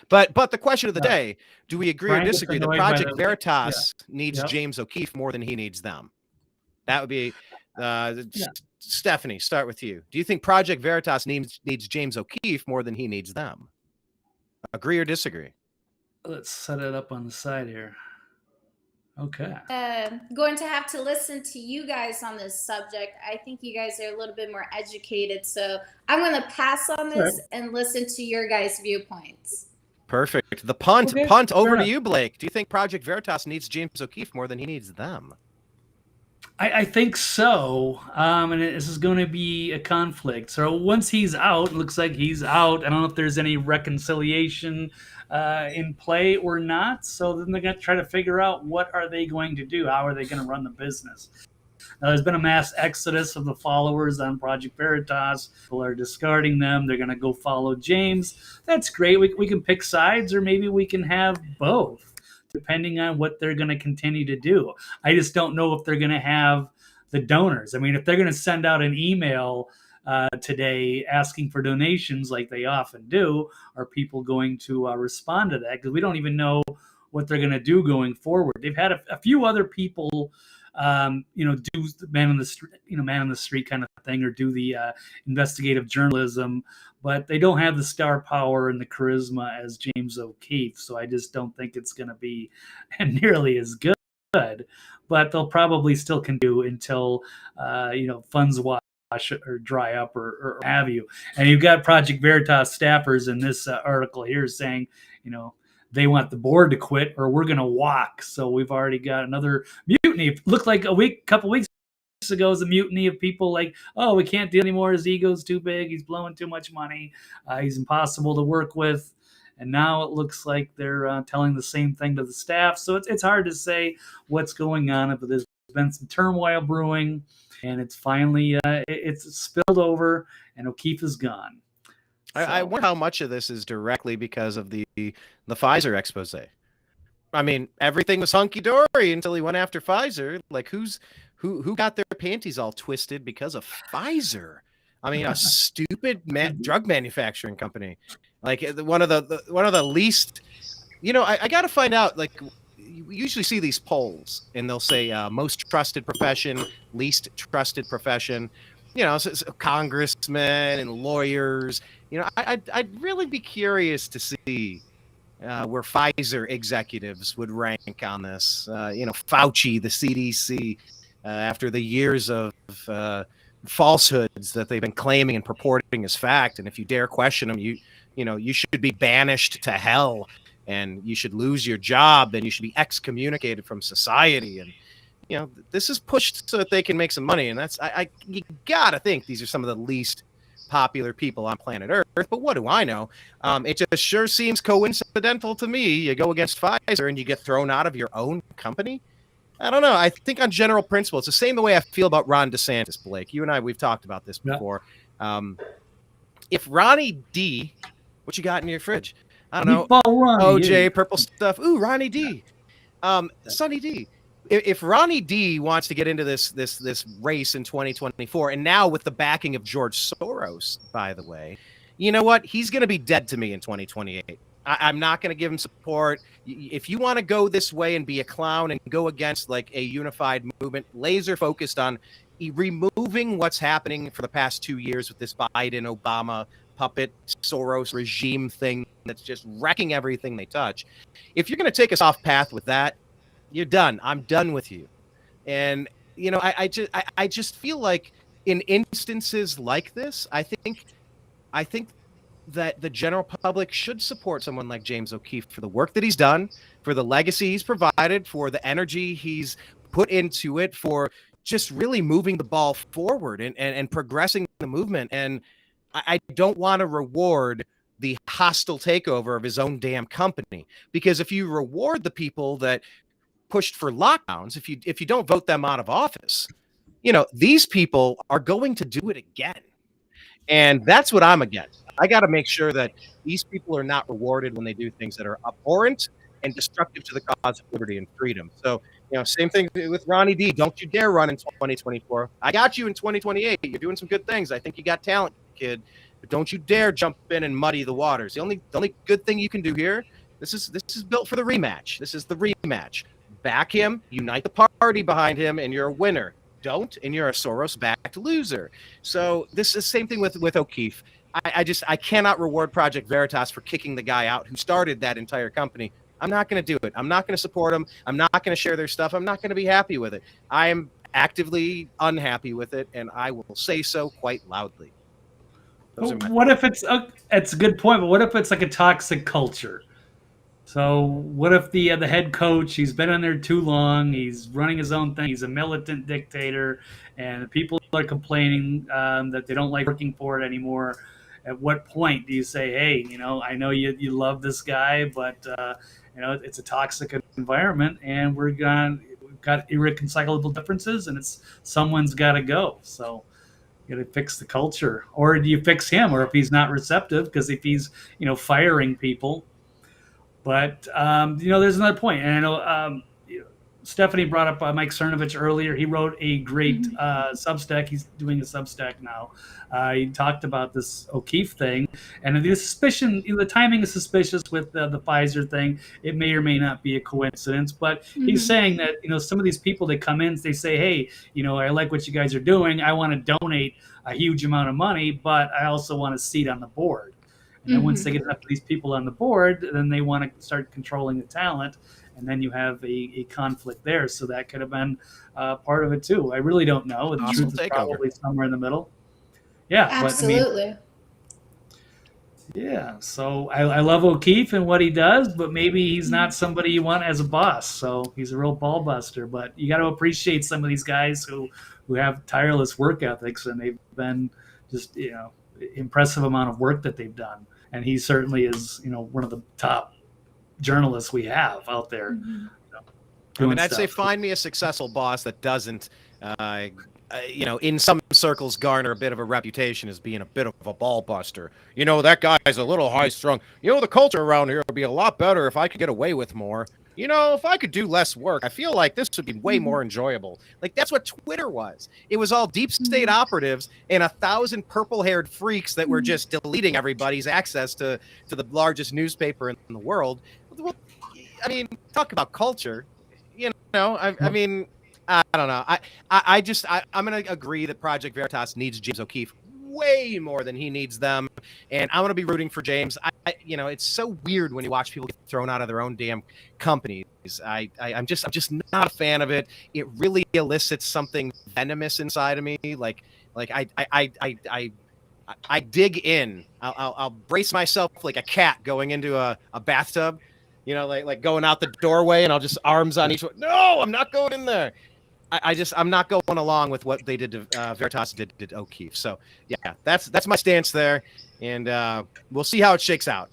Speaker 1: But the question of the day: do we agree or disagree that Project Veritas needs James O'Keefe more than he needs them? That would be
Speaker 4: Yeah.
Speaker 1: Stephanie, start with you. Do you think Project Veritas needs James O'Keefe more than he needs them? Agree or disagree?
Speaker 4: Let's set it up on the side here. Okay.
Speaker 3: Going to have to listen to you guys on this subject. I think you guys are a little bit more educated, so I'm going to pass on this and listen to your guys' viewpoints.
Speaker 1: Perfect. The punt
Speaker 4: Okay,
Speaker 1: over
Speaker 4: fair
Speaker 1: to
Speaker 4: enough.
Speaker 1: you, Blake. Do you think Project Veritas needs James O'Keefe more than he needs them?
Speaker 4: I think so, and this is going to be a conflict. So once he's out, it looks like he's out. I don't know if there's any reconciliation in play or not. So then they're going to try to figure out what are they going to do? How are they going to run the business? Now, there's been a mass exodus of the followers on Project Veritas. People are discarding them. They're going to go follow James. That's great. We can pick sides, or maybe we can have both, depending on what they're going to continue to do. I just don't know if they're going to have the donors. I mean, if they're going to send out an email today asking for donations like they often do, are people going to respond to that? Because we don't even know what they're going to do going forward. They've had a few other people do the man on the street kind of thing, or do the investigative journalism, but they don't have the star power and the charisma as James O'Keefe. So I just don't think it's going to be nearly as good. But they'll probably still continue until funds wash or dry up or have you. And you've got Project Veritas staffers in this article here saying, they want the board to quit or we're going to walk. So we've already got another mutiny. It looked like couple weeks ago, was a mutiny of people like, oh, we can't deal anymore. His ego's too big. He's blowing too much money. He's impossible to work with. And now it looks like they're telling the same thing to the staff. So it's hard to say what's going on, but there's been some turmoil brewing, and it's finally it's spilled over, and O'Keefe is gone. So.
Speaker 1: I wonder how much of this is directly because of the Pfizer expose. I mean, everything was hunky-dory until he went after Pfizer. Like, who got their panties all twisted because of Pfizer? I mean, a stupid drug manufacturing company. Like, one of the least, I got to find out, like, you usually see these polls and they'll say most trusted profession, least trusted profession, so congressmen and lawyers. I'd really be curious to see where Pfizer executives would rank on this. Fauci, the CDC, after the years of falsehoods that they've been claiming and purporting as fact. And if you dare question them, you should be banished to hell, and you should lose your job, and you should be excommunicated from society. And this is pushed so that they can make some money. And that's you gotta think these are some of the least popular people on planet Earth. But what do I know? It just sure seems coincidental to me. You go against Pfizer and you get thrown out of your own company. I don't know. I think on general principle, it's the same way I feel about Ron DeSantis, Blake. You and I, we've talked about this before. If Ronnie D, what you got in your fridge? I don't know. OJ, purple stuff. Ooh, Ronnie D. Sonny D. If Ronnie D wants to get into this race in 2024, and now with the backing of George Soros, by the way, you know what? He's going to be dead to me in 2028. I'm not going to give him support. If you want to go this way and be a clown and go against like a unified movement, laser focused on removing what's happening for the past 2 years with this Biden-Obama puppet Soros regime thing that's just wrecking everything they touch. If you're going to take us off path with that, you're done. I'm done with you. And, I just feel like in instances like this, I think that the general public should support someone like James O'Keefe for the work that he's done, for the legacy he's provided, for the energy he's put into it, for just really moving the ball forward and progressing the movement. And I don't want to reward the hostile takeover of his own damn company, because if you reward the people that pushed for lockdowns, if you don't vote them out of office, these people are going to do it again. And that's what I'm against. I got to make sure that these people are not rewarded when they do things that are abhorrent and destructive to the cause of liberty and freedom. So, same thing with Ronnie D. Don't you dare run in 2024. I got you in 2028. You're doing some good things. I think you got talent, kid. But don't you dare jump in and muddy the waters. The only good thing you can do here, this is built for the rematch. This is the rematch. Back him, unite the party behind him, and you're a winner. don't, and you're a Soros-backed loser. So this is the same thing with O'Keefe. I cannot reward Project Veritas for kicking the guy out who started that entire company. I'm not going to do it. I'm not going to support them. I'm not going to share their stuff. I'm not going to be happy with it. I am actively unhappy with it, and I will say so quite loudly.
Speaker 4: What if it's a good point, but what if it's like a toxic culture? So what if the head coach, he's been in there too long, he's running his own thing, he's a militant dictator, and people are complaining that they don't like working for it anymore? At what point do you say, hey, I know you love this guy, but it's a toxic environment, and we've got irreconcilable differences, and someone's got to go. So you got to fix the culture, or do you fix him? Or if he's not receptive, because if he's firing people. But there's another point, and I know Stephanie brought up Mike Cernovich earlier. He wrote a great Substack. He's doing a Substack now. He talked about this O'Keefe thing, and the suspicion, the timing is suspicious with the Pfizer thing. It may or may not be a coincidence, but he's saying that some of these people that come in, they say, hey, I like what you guys are doing. I want to donate a huge amount of money, but I also want a seat on the board. And then once they get enough of these people on the board, then they want to start controlling the talent. And then you have a conflict there. So that could have been part of it too. I really don't know. The truth is probably somewhere in the middle. Yeah.
Speaker 3: Absolutely.
Speaker 4: Yeah. So I love O'Keefe and what he does, but maybe he's not somebody you want as a boss. So he's a real ball buster. But you got to appreciate some of these guys who have tireless work ethics, and they've been just, impressive amount of work that they've done. And he certainly is, one of the top journalists we have out there.
Speaker 1: I'd say find me a successful boss that doesn't, in some circles garner a bit of a reputation as being a bit of a ball buster. That guy's a little high strung. The culture around here would be a lot better if I could get away with more. If I could do less work, I feel like this would be way more enjoyable. Like, that's what Twitter was. It was all deep state operatives and 1,000 purple-haired freaks that were just deleting everybody's access to the largest newspaper in the world. Well, talk about culture. I don't know. I'm going to agree that Project Veritas needs James O'Keefe way more than he needs them, and I'm going to be rooting for James. It's so weird when you watch people get thrown out of their own damn companies. I'm just not a fan of it. It really elicits something venomous inside of me. I dig in. I'll brace myself like a cat going into a bathtub, like going out the doorway, and I'll just arms on each one. No, I'm not going in there. I'm not going along with what they did to Veritas did O'Keefe. So yeah, that's my stance there, and we'll see how it shakes out.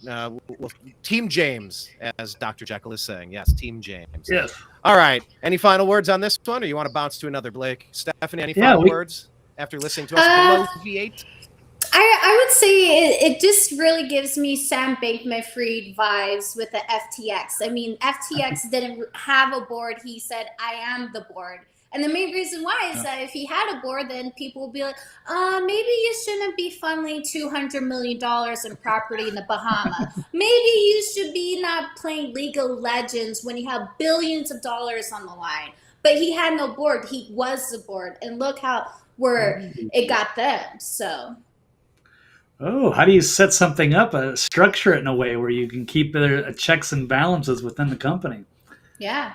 Speaker 1: Team James, as Dr. Jekyll is saying. Yes, Team James.
Speaker 4: Yes.
Speaker 1: All right. Any final words on this one, or you want to bounce to another, Blake? Stephanie, any final words after listening to us bloviate?
Speaker 3: I would say it just really gives me Sam Bankman-Fried vibes with the FTX. FTX didn't have a board. He said, I am the board. And the main reason why is that if he had a board, then people would be like, maybe you shouldn't be funneling $200 million in property in the Bahamas. Maybe you should be not playing League of Legends when you have billions of dollars on the line. But he had no board. He was the board. And look where it got them. So.
Speaker 4: Oh, how do you set something up, structure it in a way where you can keep checks and balances within the company?
Speaker 3: Yeah.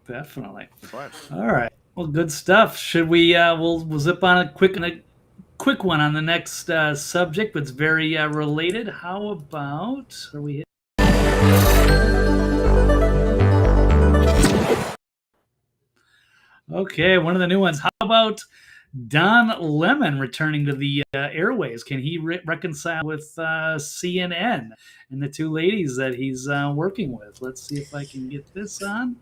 Speaker 4: Definitely. All right. Well, good stuff. Should we? We'll zip on a quick one on the next subject, but it's very related. How about? Are we? Okay, one of the new ones. How about Don Lemon returning to the airways? Can he reconcile with CNN and the two ladies that he's working with? Let's see if I can get this on.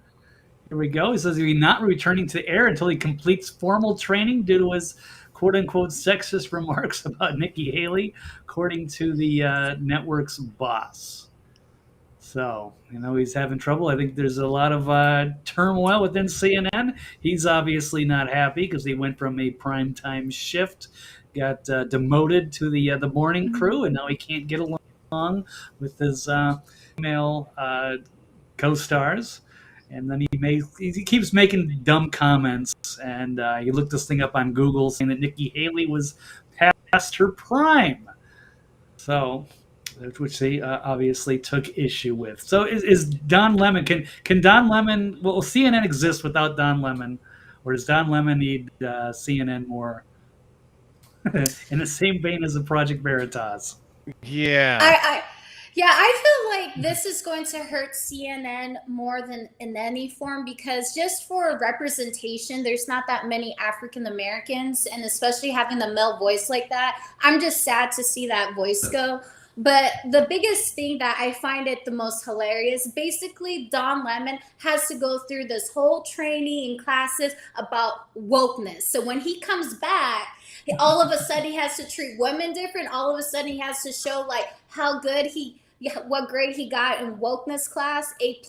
Speaker 4: Here we go. He says he'll be not returning to air until he completes formal training due to his quote-unquote sexist remarks about Nikki Haley, according to the network's boss. So, he's having trouble. I think there's a lot of turmoil within CNN. He's obviously not happy because he went from a primetime shift, got demoted to the morning crew, and now he can't get along with his female co-stars. And then he keeps making dumb comments, and he looked this thing up on Google saying that Nikki Haley was past her prime. So, which they obviously took issue with. So is Don Lemon, can Don Lemon, will CNN exist without Don Lemon, or does Don Lemon need CNN more? In the same vein as the Project Veritas.
Speaker 1: Yeah.
Speaker 3: I feel like this is going to hurt CNN more than in any form, because just for representation, there's not that many African Americans, and especially having the male voice like that, I'm just sad to see that voice go. But the biggest thing that I find it the most hilarious, basically Don Lemon has to go through this whole training and classes about wokeness. So when he comes back, all of a sudden he has to treat women different. All of a sudden he has to show like how good what grade he got in wokeness class, A+.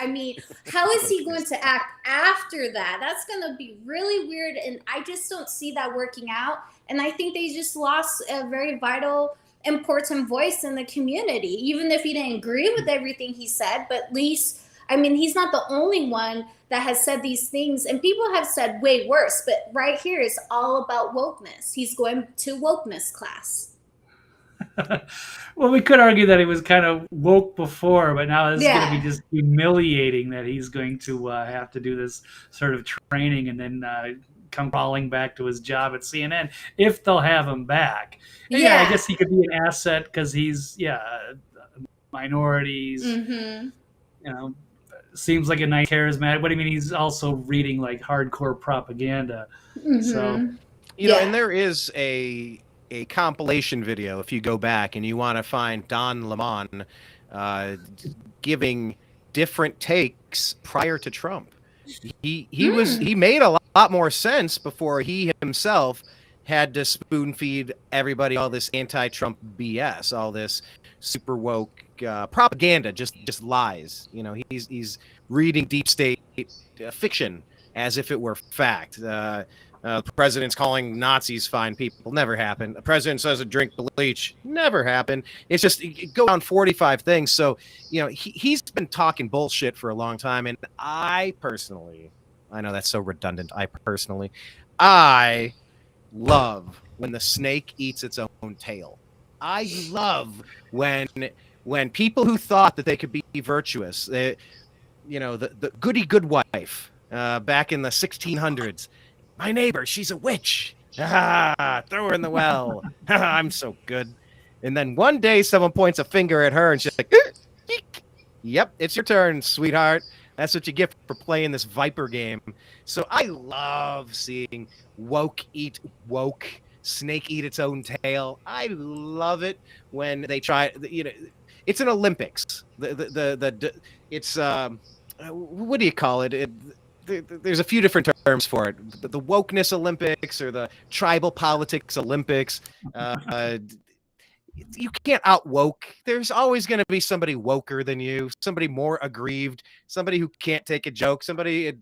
Speaker 3: I mean, how is he going to act after that? That's going to be really weird, and I just don't see that working out. And I think they just lost a very vital, important voice in the community, even if he didn't agree with everything he said. But at least, I mean, he's not the only one that has said these things, and people have said way worse. But right here is all about wokeness. He's going to wokeness class.
Speaker 4: Well, we could argue that he was kind of woke before, but now this is going to be just humiliating that he's going to have to do this sort of training and then come crawling back to his job at CNN if they'll have him back. And I guess he could be an asset because he's minorities. You know, seems like a nice charismatic, but I mean he's also reading like hardcore propaganda. So
Speaker 1: you know, and there is a compilation video if you go back and you want to find Don Lemon giving different takes prior to Trump. He made a lot more sense before he himself had to spoon feed everybody all this anti-Trump BS, all this super woke propaganda, just lies. You know, he's reading deep state fiction as if it were fact. The president's calling Nazis fine people. Never happened. The president says a drink bleach. Never happened. It's just go down 45 things. So, you know, he's been talking bullshit for a long time. And I know that's so redundant. I love when the snake eats its own tail. I love when people who thought that they could be virtuous, the goody good wife back in the 1600s, my neighbor, she's a witch. Throw her in the well. I'm so good. And then one day someone points a finger at her and she's like, eek. Yep, it's your turn, sweetheart. That's what you get for playing this Viper game. So I love seeing woke eat woke, snake eat its own tail. I love it when they try, you know, it's an Olympics. It's what do you call it? There's a few different terms for it. The wokeness Olympics or the tribal politics Olympics. You can't out woke. There's always going to be somebody woker than you, somebody more aggrieved, somebody who can't take a joke, somebody a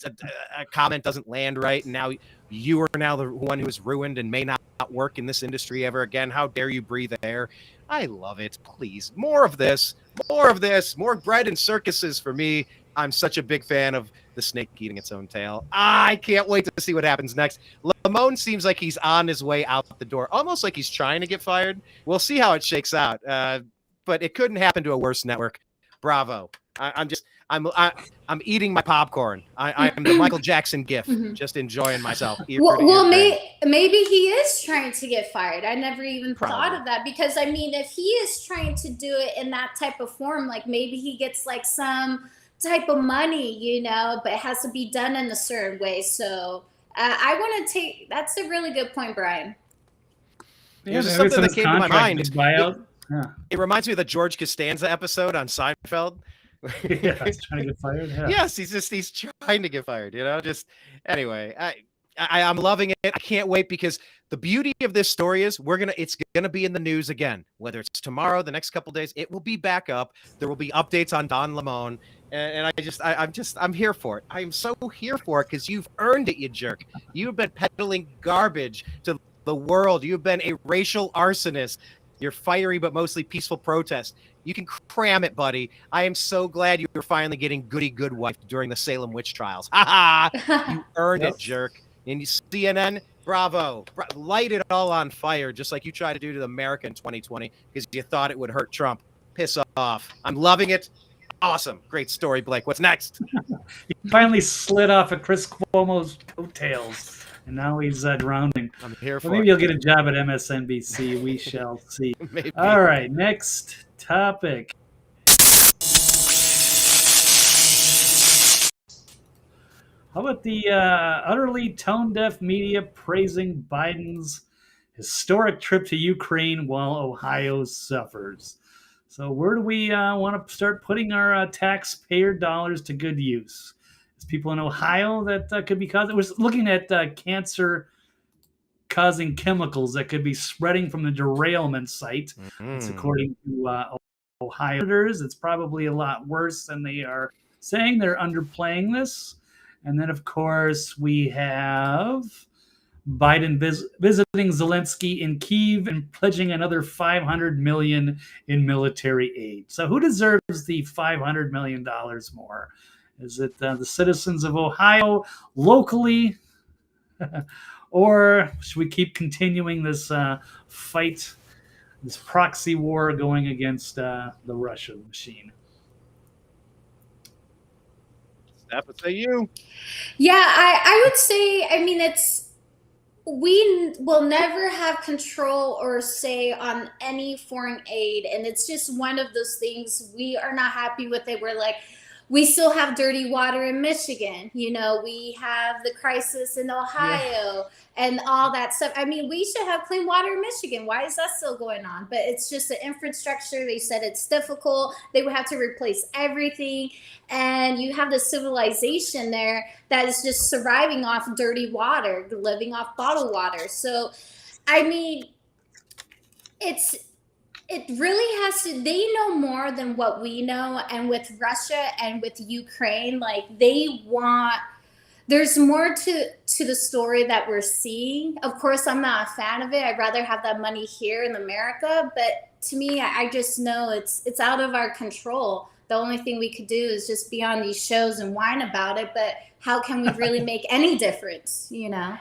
Speaker 1: comment doesn't land right, and now you are now the one who is ruined and may not work in this industry ever again. How dare you breathe air? I love it. Please, more of this, more bread and circuses for me. I'm such a big fan of the snake eating its own tail. I can't wait to see what happens next. Lemon seems like he's on his way out the door, almost like he's trying to get fired. We'll see how it shakes out. But it couldn't happen to a worse network. Bravo. I'm eating my popcorn. I'm the Michael Jackson gif, just enjoing myself.
Speaker 3: Maybe he is trying to get fired. I never even thought of that, because I mean, if he is trying to do it in that type of form, like maybe he gets like some type of money, you know, but it has to be done in a certain way. So I want to take, that's a really good point, Brian.
Speaker 1: Yeah, there's something that came to my mind. It reminds me of the George Costanza episode on Seinfeld.
Speaker 4: Yeah, he's trying to get fired. Yeah.
Speaker 1: Yes, he's trying to get fired, you know, anyway, I'm loving it. I can't wait, because the beauty of this story is it's gonna be in the news again, whether it's tomorrow, the next couple days, it will be back up. There will be updates on Don Lemon, and I'm here for it. I am so here for it, because you've earned it, you jerk. You've been peddling garbage to the world. You've been a racial arsonist. Your fiery but mostly peaceful protest. You can cram it, buddy. I am so glad you were finally getting goody good wife during the Salem witch trials. Ha ha! You earned it, jerk. And you CNN, bravo. Light it all on fire, just like you tried to do to America in 2020 because you thought it would hurt Trump. Piss off. I'm loving it. Awesome. Great story, Blake. What's next?
Speaker 4: He finally slid off of Chris Cuomo's coattails, and now he's drowning.
Speaker 1: I'm here for
Speaker 4: maybe he'll get a job at MSNBC. We shall see.
Speaker 1: Maybe.
Speaker 4: All right, next topic. How about the utterly tone-deaf media praising Biden's historic trip to Ukraine while Ohio suffers? So where do we want to start putting our taxpayer dollars to good use? There's people in Ohio that could be causing. We're looking at cancer-causing chemicals that could be spreading from the derailment site. It's according to Ohio senators. It's probably a lot worse than they are saying. They're underplaying this. And then, of course, we have Biden visiting Zelensky in Kyiv and pledging another $500 million in military aid. So who deserves the $500 million more? Is it the citizens of Ohio locally? Or should we keep continuing this fight, this proxy war going against the Russian machine?
Speaker 1: Steph, what say you?
Speaker 3: Yeah, I would say, I mean, we will never have control or say on any foreign aid. And it's just one of those things we are not happy with it. We're like, we still have dirty water in Michigan. You know, we have the crisis in Ohio and all that stuff. I mean, we should have clean water in Michigan. Why is that still going on? But it's just the infrastructure. They said it's difficult. They would have to replace everything. And you have the civilization there that is just surviving off dirty water, living off bottled water. So, I mean, it really has to, they know more than what we know. And with Russia and with Ukraine, like there's more to the story that we're seeing. Of course, I'm not a fan of it. I'd rather have that money here in America. But to me, I just know it's out of our control. The only thing we could do is just be on these shows and whine about it. But how can we really make any difference, you know?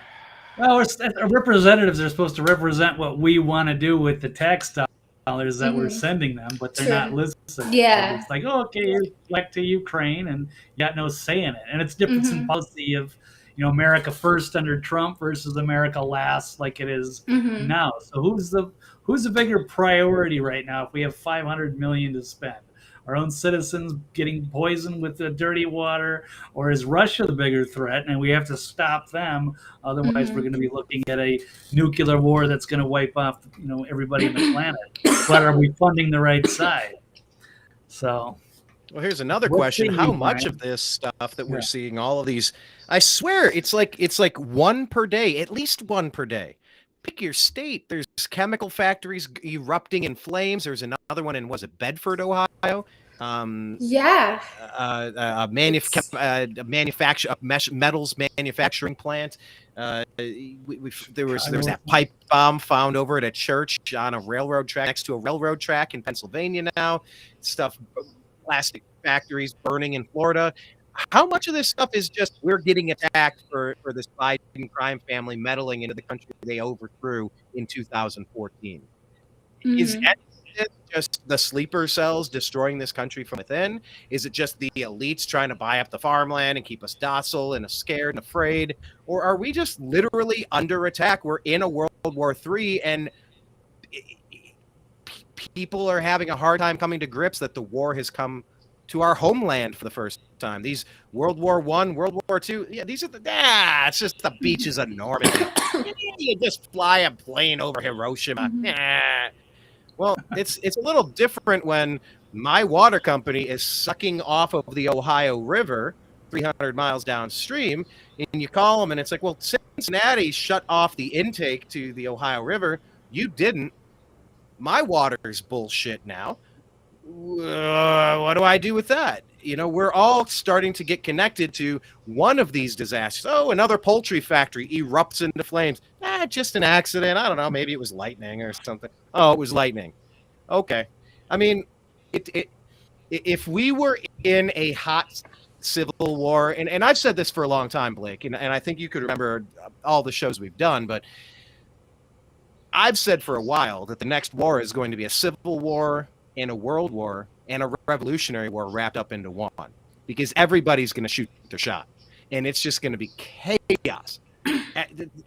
Speaker 4: Well, our representatives are supposed to represent what we want to do with the tax dollars that we're sending them, but they're not listening.
Speaker 3: Yeah.
Speaker 4: It's like, oh, okay, you're back to Ukraine and you got no say in it. And it's difference in policy of, America first under Trump versus America last like it is now. So who's the bigger priority right now if we have $500 million to spend? Our own citizens getting poisoned with the dirty water, or is Russia the bigger threat and we have to stop them? Otherwise, we're going to be looking at a nuclear war that's going to wipe off, everybody on the planet. But are we funding the right side? So,
Speaker 1: well, here's another question: how much of this stuff that we're seeing, all of these, I swear, it's like one per day, at least one per day. Pick your state. There's chemical factories erupting in flames. There's another one in, was it Bedford, Ohio? Metals manufacturing plant. There was that pipe bomb found over at a church on a railroad track, next to a railroad track in Pennsylvania now. Plastic factories burning in Florida. How much of this stuff is just we're getting attacked for this Biden crime family meddling into the country they overthrew in 2014? Is it just the sleeper cells destroying this country from within? Is it just the elites trying to buy up the farmland and keep us docile and scared and afraid? Or are we just literally under attack? We're in a World War III and people are having a hard time coming to grips that the war has come to our homeland for the first time. These World War I, World War II, these are it's just the beaches of Normandy. You just fly a plane over Hiroshima. Well, it's a little different when my water company is sucking off of the Ohio River 300 miles downstream, and you call them and it's like, well, Cincinnati shut off the intake to the Ohio River. You didn't. My water's bullshit now. What do I do with that? We're all starting to get connected to one of these disasters. Oh, another poultry factory erupts into flames. Just an accident. I don't know. Maybe it was lightning or something. Oh, it was lightning. Okay. I mean, if we were in a hot civil war, and I've said this for a long time, Blake, and I think you could remember all the shows we've done, but I've said for a while that the next war is going to be a civil war and a world war and a revolutionary war wrapped up into one, because everybody's going to shoot their shot, and it's just going to be chaos.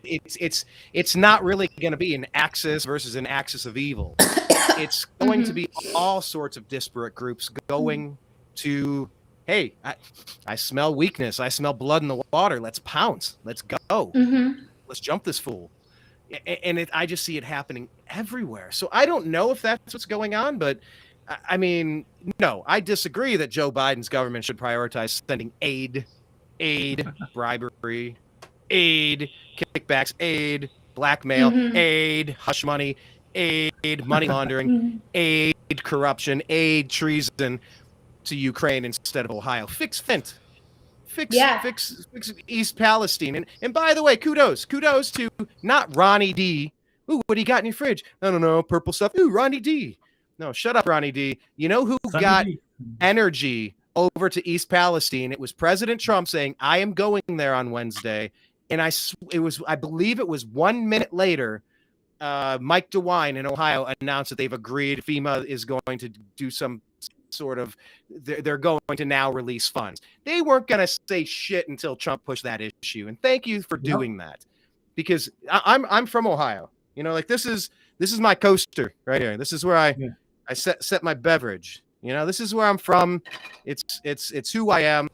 Speaker 1: It's not really going to be an axis versus an axis of evil. It's going to be all sorts of disparate groups going to, hey, I smell weakness. I smell blood in the water. Let's pounce. Let's go. Let's jump this fool. And I just see it happening everywhere. So I don't know if that's what's going on, but I mean, no, I disagree that Joe Biden's government should prioritize sending aid, bribery, aid, kickbacks, aid, blackmail, aid, hush money, aid, money laundering, aid, corruption, aid, treason to Ukraine instead of Ohio. Fix Flint. Fix East Palestine. And by the way, kudos to not Ronnie D. Ooh, what do you got in your fridge? No, purple stuff. Ooh, Ronnie D. No, shut up, Ronnie D. You know who got energy over to East Palestine? It was President Trump saying, I am going there on Wednesday. And I believe it was 1 minute later, Mike DeWine in Ohio announced that they've agreed FEMA is going to do some sort of, they're going to now release funds. They weren't going to say shit until Trump pushed that issue. And thank you for doing that, because I'm from Ohio. You know, like this is my coaster right here. This is where I set my beverage. You know, this is where I'm from. It's who I am.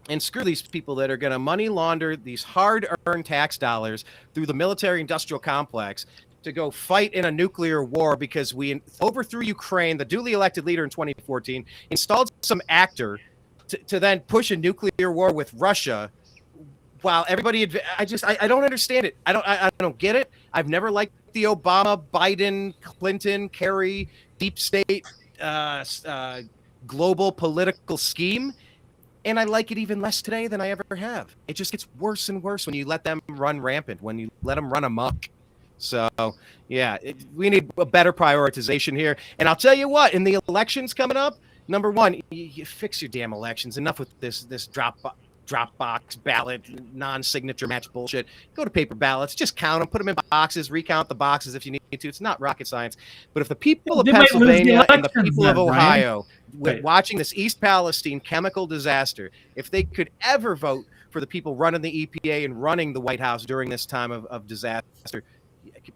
Speaker 1: And screw these people that are going to money launder these hard-earned tax dollars through the military-industrial complex to go fight in a nuclear war because we overthrew Ukraine, the duly elected leader in 2014, installed some actor to then push a nuclear war with Russia. While everybody, I don't understand it. I don't get it. I've never liked the Obama, Biden, Clinton, Kerry, deep state, global political scheme. And I like it even less today than I ever have. It just gets worse and worse when you let them run rampant, when you let them run amok. So, yeah, we need a better prioritization here. And I'll tell you what, in the elections coming up, number one, you fix your damn elections. Enough with this Dropbox ballot, non-signature match bullshit. Go to paper ballots. Just count them. Put them in boxes. Recount the boxes if you need to. It's not rocket science. But if the people of Pennsylvania and the people of Ohio, watching this East Palestine chemical disaster, if they could ever vote for the people running the EPA and running the White House during this time of disaster,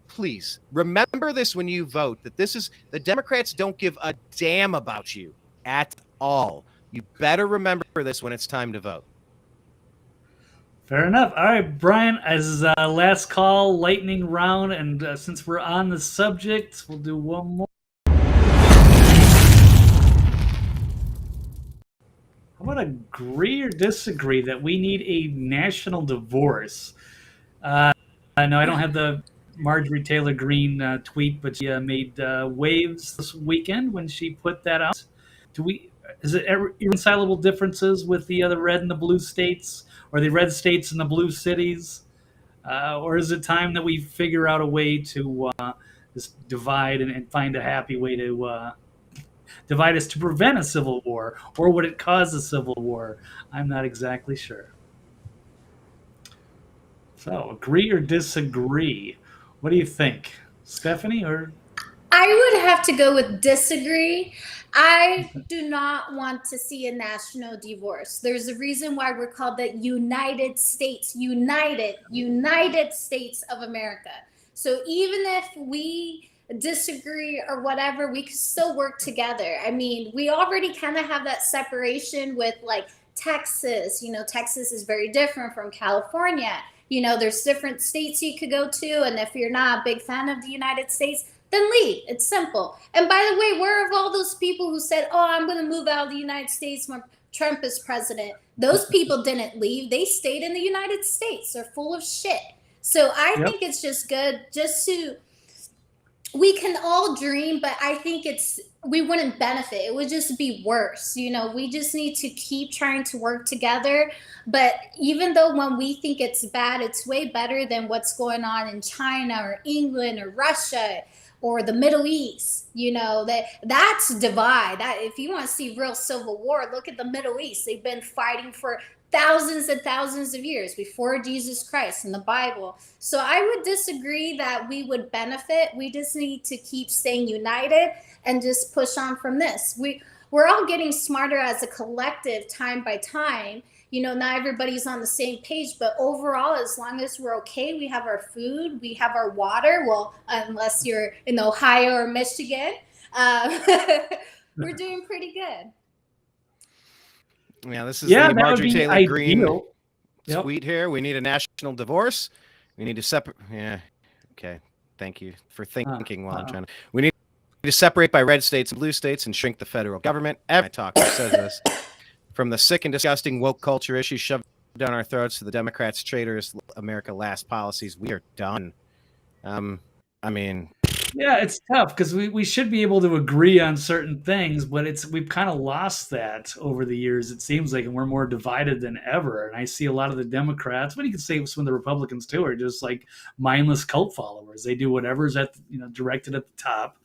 Speaker 1: please remember this when you vote, that the Democrats don't give a damn about you at all. You better remember this when it's time to vote.
Speaker 4: Fair enough. All right, Brian, as last call, lightning round, and since we're on the subject, we'll do one more. How about agree or disagree that we need a national divorce? No, I don't have the Marjorie Taylor Greene tweet, but she made waves this weekend when she put that out. Is it irreconcilable differences with the red and the blue states, or the red states and the blue cities? Or is it time that we figure out a way to just divide and find a happy way to divide us to prevent a civil war? Or would it cause a civil war? I'm not exactly sure. So, agree or disagree? What do you think? Stephanie, or?
Speaker 3: I would have to go with disagree. I do not want to see a national divorce. There's a reason why we're called the United States, United States of America. So even if we disagree or whatever, we can still work together. I mean, we already kind of have that separation with like Texas. You know, Texas is very different from California. You know, there's different states you could go to. And if you're not a big fan of the United States, then leave. It's simple. And by the way, where are all those people who said, oh, I'm going to move out of the United States when Trump is president? Those people didn't leave. They stayed in the United States. They're full of shit. So I think it's just good just to, we can all dream, but I think we wouldn't benefit. It would just be worse. You know, we just need to keep trying to work together. But even though when we think it's bad, it's way better than what's going on in China or England or Russia. or the Middle East. That's divide. That if you want to see real civil war, look at the Middle East. They've been fighting for thousands and thousands of years before Jesus Christ in the Bible. So I would disagree that we would benefit. We just need to keep staying united and just push on from this. We're all getting smarter as a collective time by time. Not everybody's on the same page, but overall, as long as we're okay, we have our food, we have our water. Well, unless you're in Ohio or Michigan, we're doing pretty good.
Speaker 1: Yeah, this is the Marjorie Taylor
Speaker 4: ideal.
Speaker 1: Greene tweet here. We need a national divorce. We need to separate. Yeah. Okay. Thank you for thinking while I'm trying to. We need to separate by red states and blue states and shrink the federal government. Every talker says this. From the sick and disgusting woke culture issues shoved down our throats to the Democrats' traitorous America Last policies, we are done.
Speaker 4: Yeah, it's tough because we should be able to agree on certain things, but we've kind of lost that over the years, it seems like, and we're more divided than ever. And I see a lot of the Democrats, but you can say some of the Republicans too, are just like mindless cult followers. They do whatever's directed at the top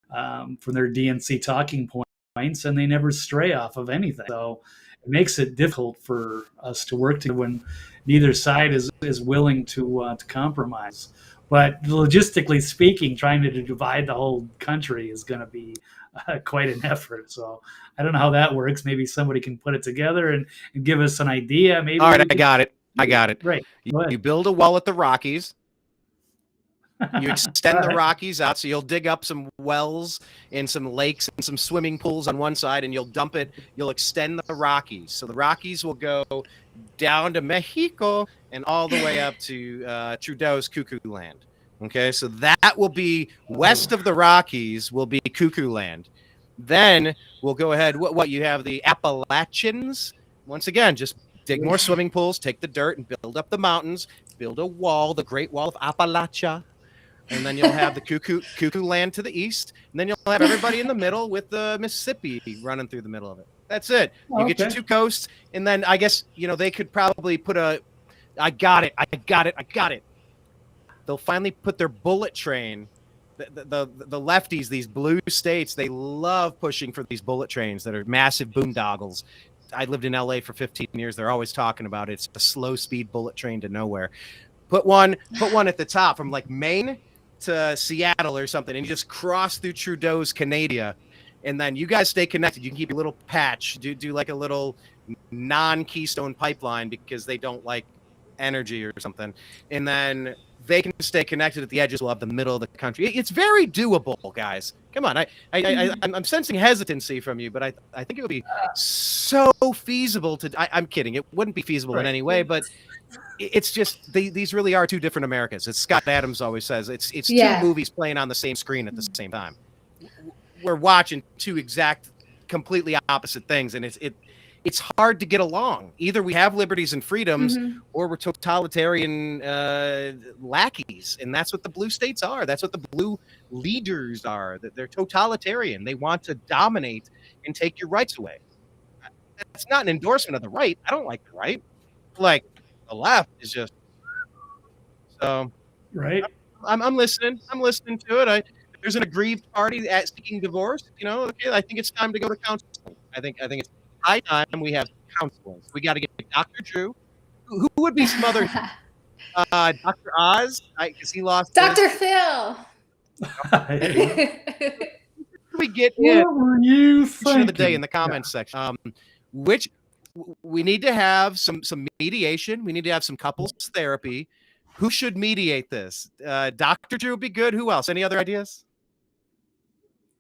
Speaker 4: from their DNC talking points, and they never stray off of anything. So it makes it difficult for us to work together when neither side is willing to compromise. But logistically speaking, trying to divide the whole country is going to be quite an effort. So I don't know how that works. Maybe somebody can put it together and give us an idea. Maybe.
Speaker 1: All right, I got it.
Speaker 4: Right.
Speaker 1: You build a wall at the Rockies. You extend the Rockies out, so you'll dig up some wells and some lakes and some swimming pools on one side, and you'll dump it. You'll extend the Rockies. So the Rockies will go down to Mexico and all the way up to Trudeau's Cuckoo Land. Okay, so that will be west of the Rockies will be Cuckoo Land. Then we'll go ahead. What you have the Appalachians. Once again, just dig more swimming pools, take the dirt, and build up the mountains. Build a wall, the Great Wall of Appalachia. And then you'll have the Cuckoo Land to the east. And then you'll have everybody in the middle with the Mississippi running through the middle of it. That's it. You get your two coasts. And then I guess, they could probably put I got it. They'll finally put their bullet train. The lefties, these blue states, they love pushing for these bullet trains that are massive boondoggles. I lived in LA for 15 years. They're always talking about it. It's a slow speed bullet train to nowhere. Put one at the top from like Maine to Seattle or something, and you just cross through Trudeau's Canada, and then you guys stay connected. You can keep a little patch, do like a little non-Keystone pipeline because they don't like energy or something, and then they can stay connected at the edges. We'll have the middle of the country. It's very doable, guys. Come on, I'm sensing hesitancy from you, but I think it would be so feasible to. I'm kidding. It wouldn't be feasible in any way, but. It's just these really are two different Americas. As Scott Adams always says, it's two movies playing on the same screen at the same time. We're watching two completely opposite things, and it's hard to get along. Either we have liberties and freedoms, or we're totalitarian lackeys, and that's what the blue states are. That's what the blue leaders are. That they're totalitarian. They want to dominate and take your rights away. That's not an endorsement of the right. I don't like the right. Like. The left is just so
Speaker 4: right.
Speaker 1: I'm listening. I'm listening to it. There's an aggrieved party seeking divorce. Okay, I think it's time to go to counseling. I think it's high time we have counseling. We got to get Dr. Drew. Who would be some other? Dr. Oz, because he lost.
Speaker 3: Dr. Phil.
Speaker 1: We get
Speaker 4: what were you thinking?
Speaker 1: Of the day in the comments section. Which. We need to have some mediation. We need to have some couples therapy. Who should mediate this? Dr. Drew would be good. Who else? Any other ideas?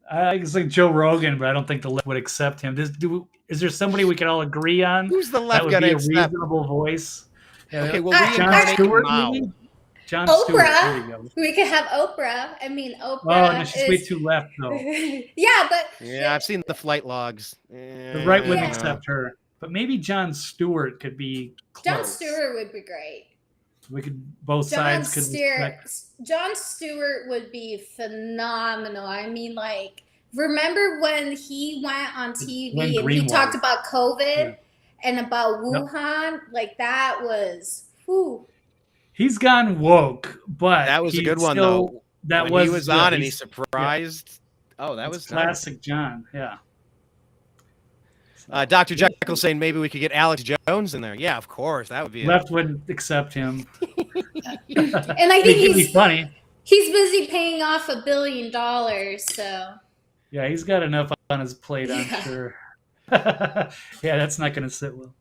Speaker 4: It's like Joe Rogan, but I don't think the left would accept him. Is there somebody we can all agree on?
Speaker 1: Who's the left
Speaker 4: going to accept?
Speaker 1: A
Speaker 4: reasonable voice. Yeah,
Speaker 1: okay, well,
Speaker 4: Jon Stewart. Jon
Speaker 3: Oprah.
Speaker 4: Stewart. There you go.
Speaker 3: We could have Oprah. I mean, Oprah.
Speaker 4: Oh, no, she's way too left, though.
Speaker 3: Yeah, but
Speaker 1: I've seen the flight logs.
Speaker 4: The right wouldn't accept her. But maybe Jon Stewart could be close.
Speaker 3: Jon Stewart would be great.
Speaker 4: We could both sides could.
Speaker 3: Jon Stewart would be phenomenal. I mean, like, remember when he went on TV and he talked about COVID and about Wuhan? Yep. Like, that was. Whew.
Speaker 4: He's gone woke, but
Speaker 1: that was a good one though.
Speaker 4: That
Speaker 1: when
Speaker 4: was
Speaker 1: he was on and he surprised. Yeah. Oh, that was
Speaker 4: classic
Speaker 1: nice.
Speaker 4: John. Yeah.
Speaker 1: Dr. Jekyll saying maybe we could get Alex Jones in there. Yeah, of course. That would be
Speaker 4: Left wouldn't accept him.
Speaker 3: And I think
Speaker 4: it'd be funny.
Speaker 3: He's busy paying off $1 billion, so.
Speaker 4: Yeah, he's got enough on his plate, I'm sure. Yeah, that's not going to sit well.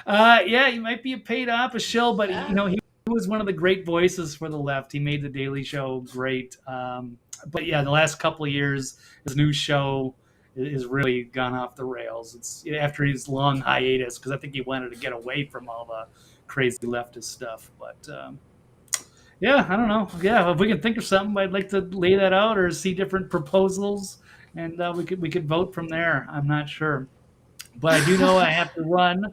Speaker 4: Yeah, he might be a paid off a shill, but he was one of the great voices for the left. He made the Daily Show great. But yeah, the last couple of years, his new show is really gone off the rails. It's after his long hiatus, because I think he wanted to get away from all the crazy leftist stuff. But yeah, I don't know. Yeah, if we can think of something, I'd like to lay that out or see different proposals, and we could vote from there. I'm not sure, but I do know I have to run.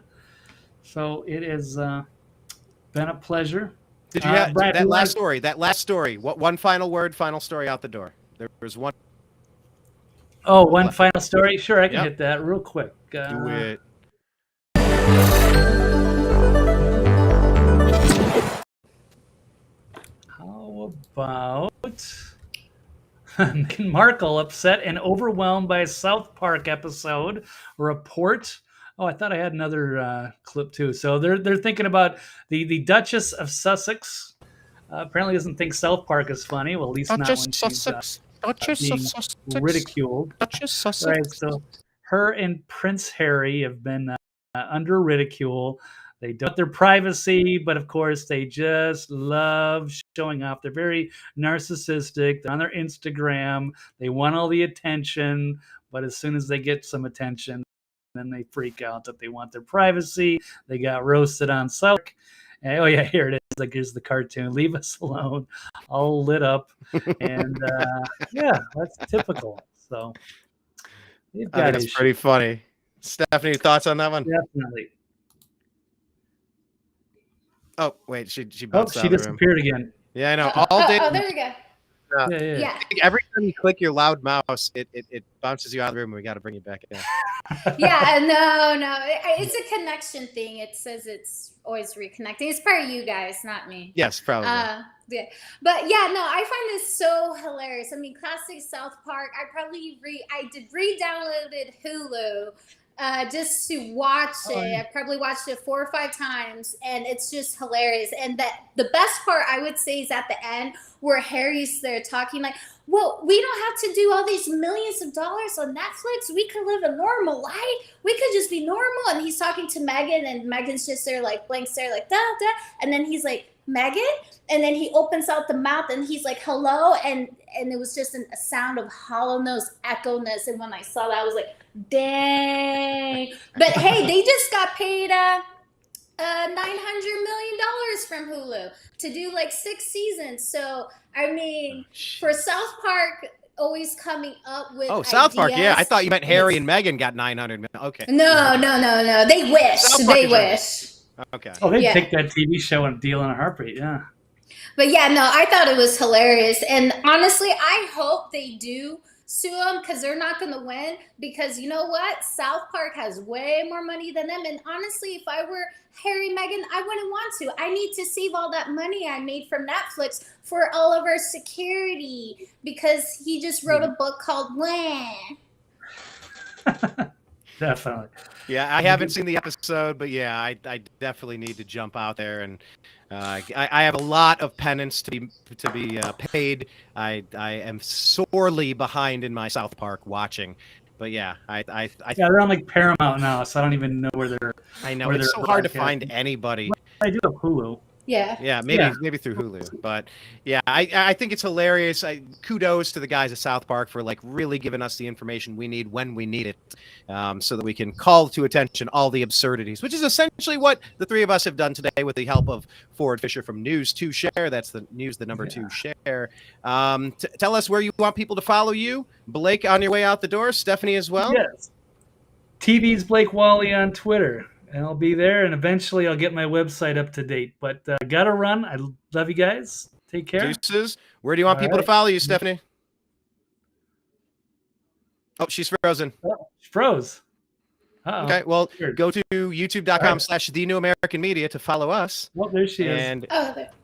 Speaker 4: So it has been a pleasure.
Speaker 1: Did you have Brad, that last story? That last story. What one final word? Final story out the door. There was one.
Speaker 4: Oh, one final story. Sure, I can hit that real quick.
Speaker 1: Do it.
Speaker 4: How about Meghan Markle upset and overwhelmed by a South Park episode report? Oh, I thought I had another clip too. So they're thinking about the Duchess of Sussex. Apparently doesn't think South Park is funny. Well, at least not when she's being ridiculed.
Speaker 1: Duchess Sussex.
Speaker 4: Right, so her and Prince Harry have been under ridicule. They don't want their privacy, but of course they just love showing off. They're very narcissistic. They're on their Instagram. They want all the attention, but as soon as they get some attention, then they freak out that they want their privacy. They got roasted on South Park. Oh yeah, here it is. Like here's the cartoon. Leave us alone. All lit up, and yeah, that's typical. So
Speaker 1: I think it's pretty funny. Stephanie, thoughts on that one?
Speaker 4: Definitely.
Speaker 1: Oh wait, she bounced out
Speaker 4: she
Speaker 1: of the
Speaker 4: disappeared
Speaker 1: room.
Speaker 4: again.
Speaker 1: Yeah, I know. All day.
Speaker 3: Oh, there we go.
Speaker 4: Yeah.
Speaker 1: Every time you click your loud mouse, it bounces you out of the room, and we got to bring you back in.
Speaker 3: Yeah, no, it's a connection thing. It says it's always reconnecting. It's part of you guys, not me.
Speaker 1: Yes, probably.
Speaker 3: Yeah. But yeah, no, I find this so hilarious. I mean, classic South Park. I did re-downloaded Hulu just to watch it. I probably watched it 4 or 5 times, and it's just hilarious. And that the best part I would say is at the end where Harry's there talking like, well, we don't have to do all these millions of dollars on Netflix. We could live a normal life. We could just be normal. And he's talking to Meghan, and Meghan's just there like blank stare like da da. And then he's like, Meghan? And then he opens out the mouth and he's like, hello. And it was just a sound of hollowness, echo-ness. And when I saw that, I was like, dang. But hey, they just got paid $900 million from Hulu to do like 6 seasons. So, I mean, for South Park always coming up with
Speaker 1: South Park,
Speaker 3: ideas,
Speaker 1: yeah. I thought you meant Harry and Meghan got 900 million. Okay.
Speaker 3: No. They wish. They wish.
Speaker 1: Okay.
Speaker 4: Oh, they'd take that TV show and deal in a heartbeat, yeah.
Speaker 3: But yeah, no, I thought it was hilarious. And honestly, I hope they do sue them because they're not going to win. Because you know what? South Park has way more money than them. And honestly, if I were Harry, Meghan, I wouldn't want to. I need to save all that money I made from Netflix for all of our security. Because he just wrote a book called When.
Speaker 4: Definitely.
Speaker 1: Yeah, I haven't seen the episode, but yeah, I definitely need to jump out there, and I have a lot of penance to be paid. I am sorely behind in my South Park watching, but yeah, yeah,
Speaker 4: they're on like Paramount now, so I don't even know where they're.
Speaker 1: I know it's so hard to find anybody.
Speaker 4: I do have Hulu.
Speaker 3: Yeah,
Speaker 1: maybe through Hulu, but yeah, I think it's hilarious. Kudos to the guys at South Park for like really giving us the information we need when we need it, so that we can call to attention all the absurdities, which is essentially what the three of us have done today with the help of Ford Fischer from News2Share. That's the news, the number 2 share. Tell us where you want people to follow you. Blake, on your way out the door. Stephanie as well.
Speaker 4: Yes. TV's Blake Walley on Twitter. And I'll be there, and eventually I'll get my website up to date. But gotta run. I love you guys. Take care.
Speaker 1: Deuces. Where do you want people to follow you, Stephanie? Oh, she's frozen.
Speaker 4: Oh, she froze. Uh-oh.
Speaker 1: Okay, well,
Speaker 4: Weird.
Speaker 1: go to youtube.com/thenewamericanmedia to follow us.
Speaker 4: Well, there she is.
Speaker 1: And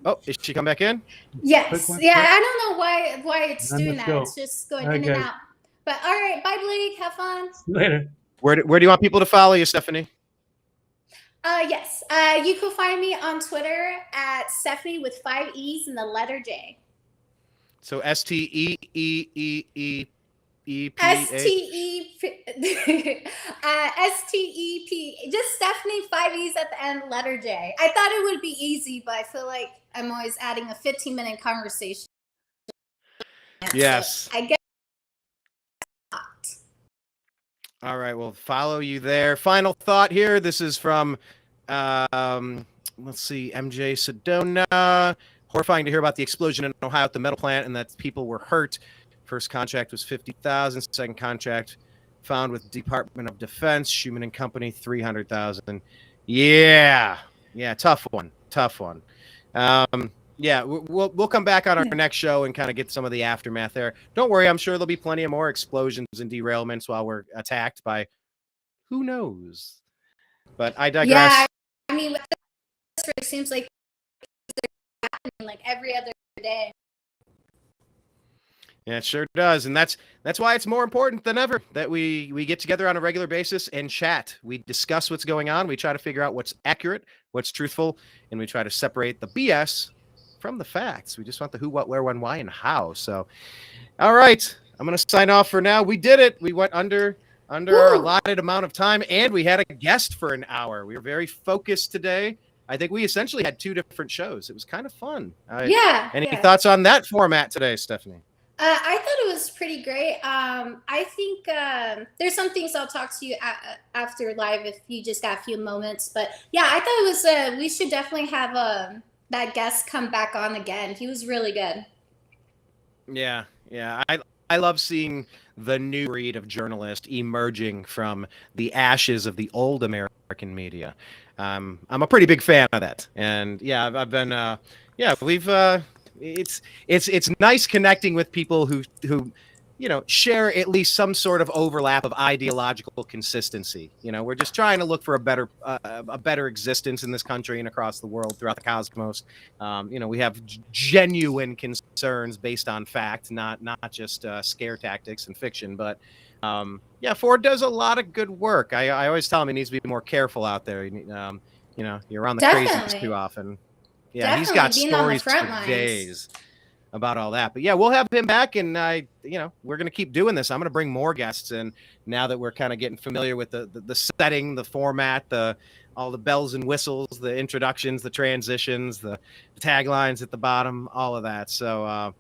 Speaker 3: Oh,
Speaker 1: is she come back in?
Speaker 3: yes.
Speaker 4: Quick one,
Speaker 3: Yeah,
Speaker 4: quick.
Speaker 3: I don't know why it's
Speaker 4: Then
Speaker 3: doing
Speaker 4: let's
Speaker 3: that.
Speaker 4: go.
Speaker 3: It's just going
Speaker 4: All right,
Speaker 3: in and
Speaker 4: guys.
Speaker 3: out. But all right, bye, Blake. Have fun.
Speaker 4: Later.
Speaker 1: Where do you want people to follow you, Stephanie?
Speaker 3: Yes. You can find me on Twitter at Stephanie with 5 E's and the letter J.
Speaker 1: So STEEEEEPA.
Speaker 3: STEP. Just Stephanie, 5 E's at the end, letter J. I thought it would be easy, but I feel like I'm always adding a 15-minute conversation.
Speaker 1: Yes.
Speaker 3: So I guess.
Speaker 1: All right, we'll follow you there. Final thought here. This is from, let's see, MJ Sedona. Horrifying to hear about the explosion in Ohio at the metal plant and that people were hurt. First contract was $50,000. Second contract found with Department of Defense. Schumann and Company, $300,000. Yeah, tough one. Yeah, we'll come back on our next show and kind of get some of the aftermath there. Don't worry, I'm sure there'll be plenty of more explosions and derailments while we're attacked by who knows. But I digress.
Speaker 3: Yeah, I mean, it seems like they're happening like every other day.
Speaker 1: Yeah, it sure does, and that's why it's more important than ever that we get together on a regular basis and chat. We discuss what's going on. We try to figure out what's accurate, what's truthful, and we try to separate the BS from the facts. We just want the who, what, where, when, why, and how. So, all right, I'm going to sign off for now. We did it. We went under our allotted amount of time, and we had a guest for an hour. We were very focused today. I think we essentially had 2 different shows. It was kind of fun. Any thoughts on that format today, Stephanie?
Speaker 3: I thought it was pretty great. I think there's some things I'll talk to you after live if you just got a few moments. But yeah, I thought it was we should definitely have that guest come back on again. He was really good. Yeah.
Speaker 1: I love seeing the new breed of journalist emerging from the ashes of the old American media. I'm a pretty big fan of that. And yeah, I've been we've it's nice connecting with people who share at least some sort of overlap of ideological consistency. We're just trying to look for a better existence in this country and across the world, throughout the cosmos. We have genuine concerns based on fact, not just scare tactics and fiction. But Ford does a lot of good work. I always tell him he needs to be more careful out there. You're around the crazies too often. Yeah,
Speaker 3: Definitely
Speaker 1: he's got
Speaker 3: being on the
Speaker 1: stories
Speaker 3: front
Speaker 1: for
Speaker 3: lines.
Speaker 1: days about all that. But yeah, we'll have him back, and we're going to keep doing this. I'm going to bring more guests in now that we're kind of getting familiar with the setting, the format, all the bells and whistles, the introductions, the transitions, the taglines at the bottom, all of that. So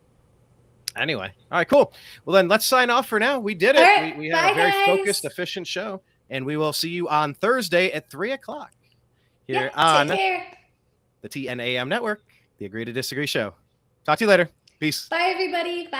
Speaker 1: anyway, all right, cool. Well, then let's sign off for now. We did it.
Speaker 3: Right,
Speaker 1: we had a very
Speaker 3: guys.
Speaker 1: focused, efficient show, and we will see you on Thursday at 3:00 here on
Speaker 3: take care.
Speaker 1: the TNAM Network, the Agree to Disagree show. Talk to you later. Peace.
Speaker 3: Bye, everybody. Bye.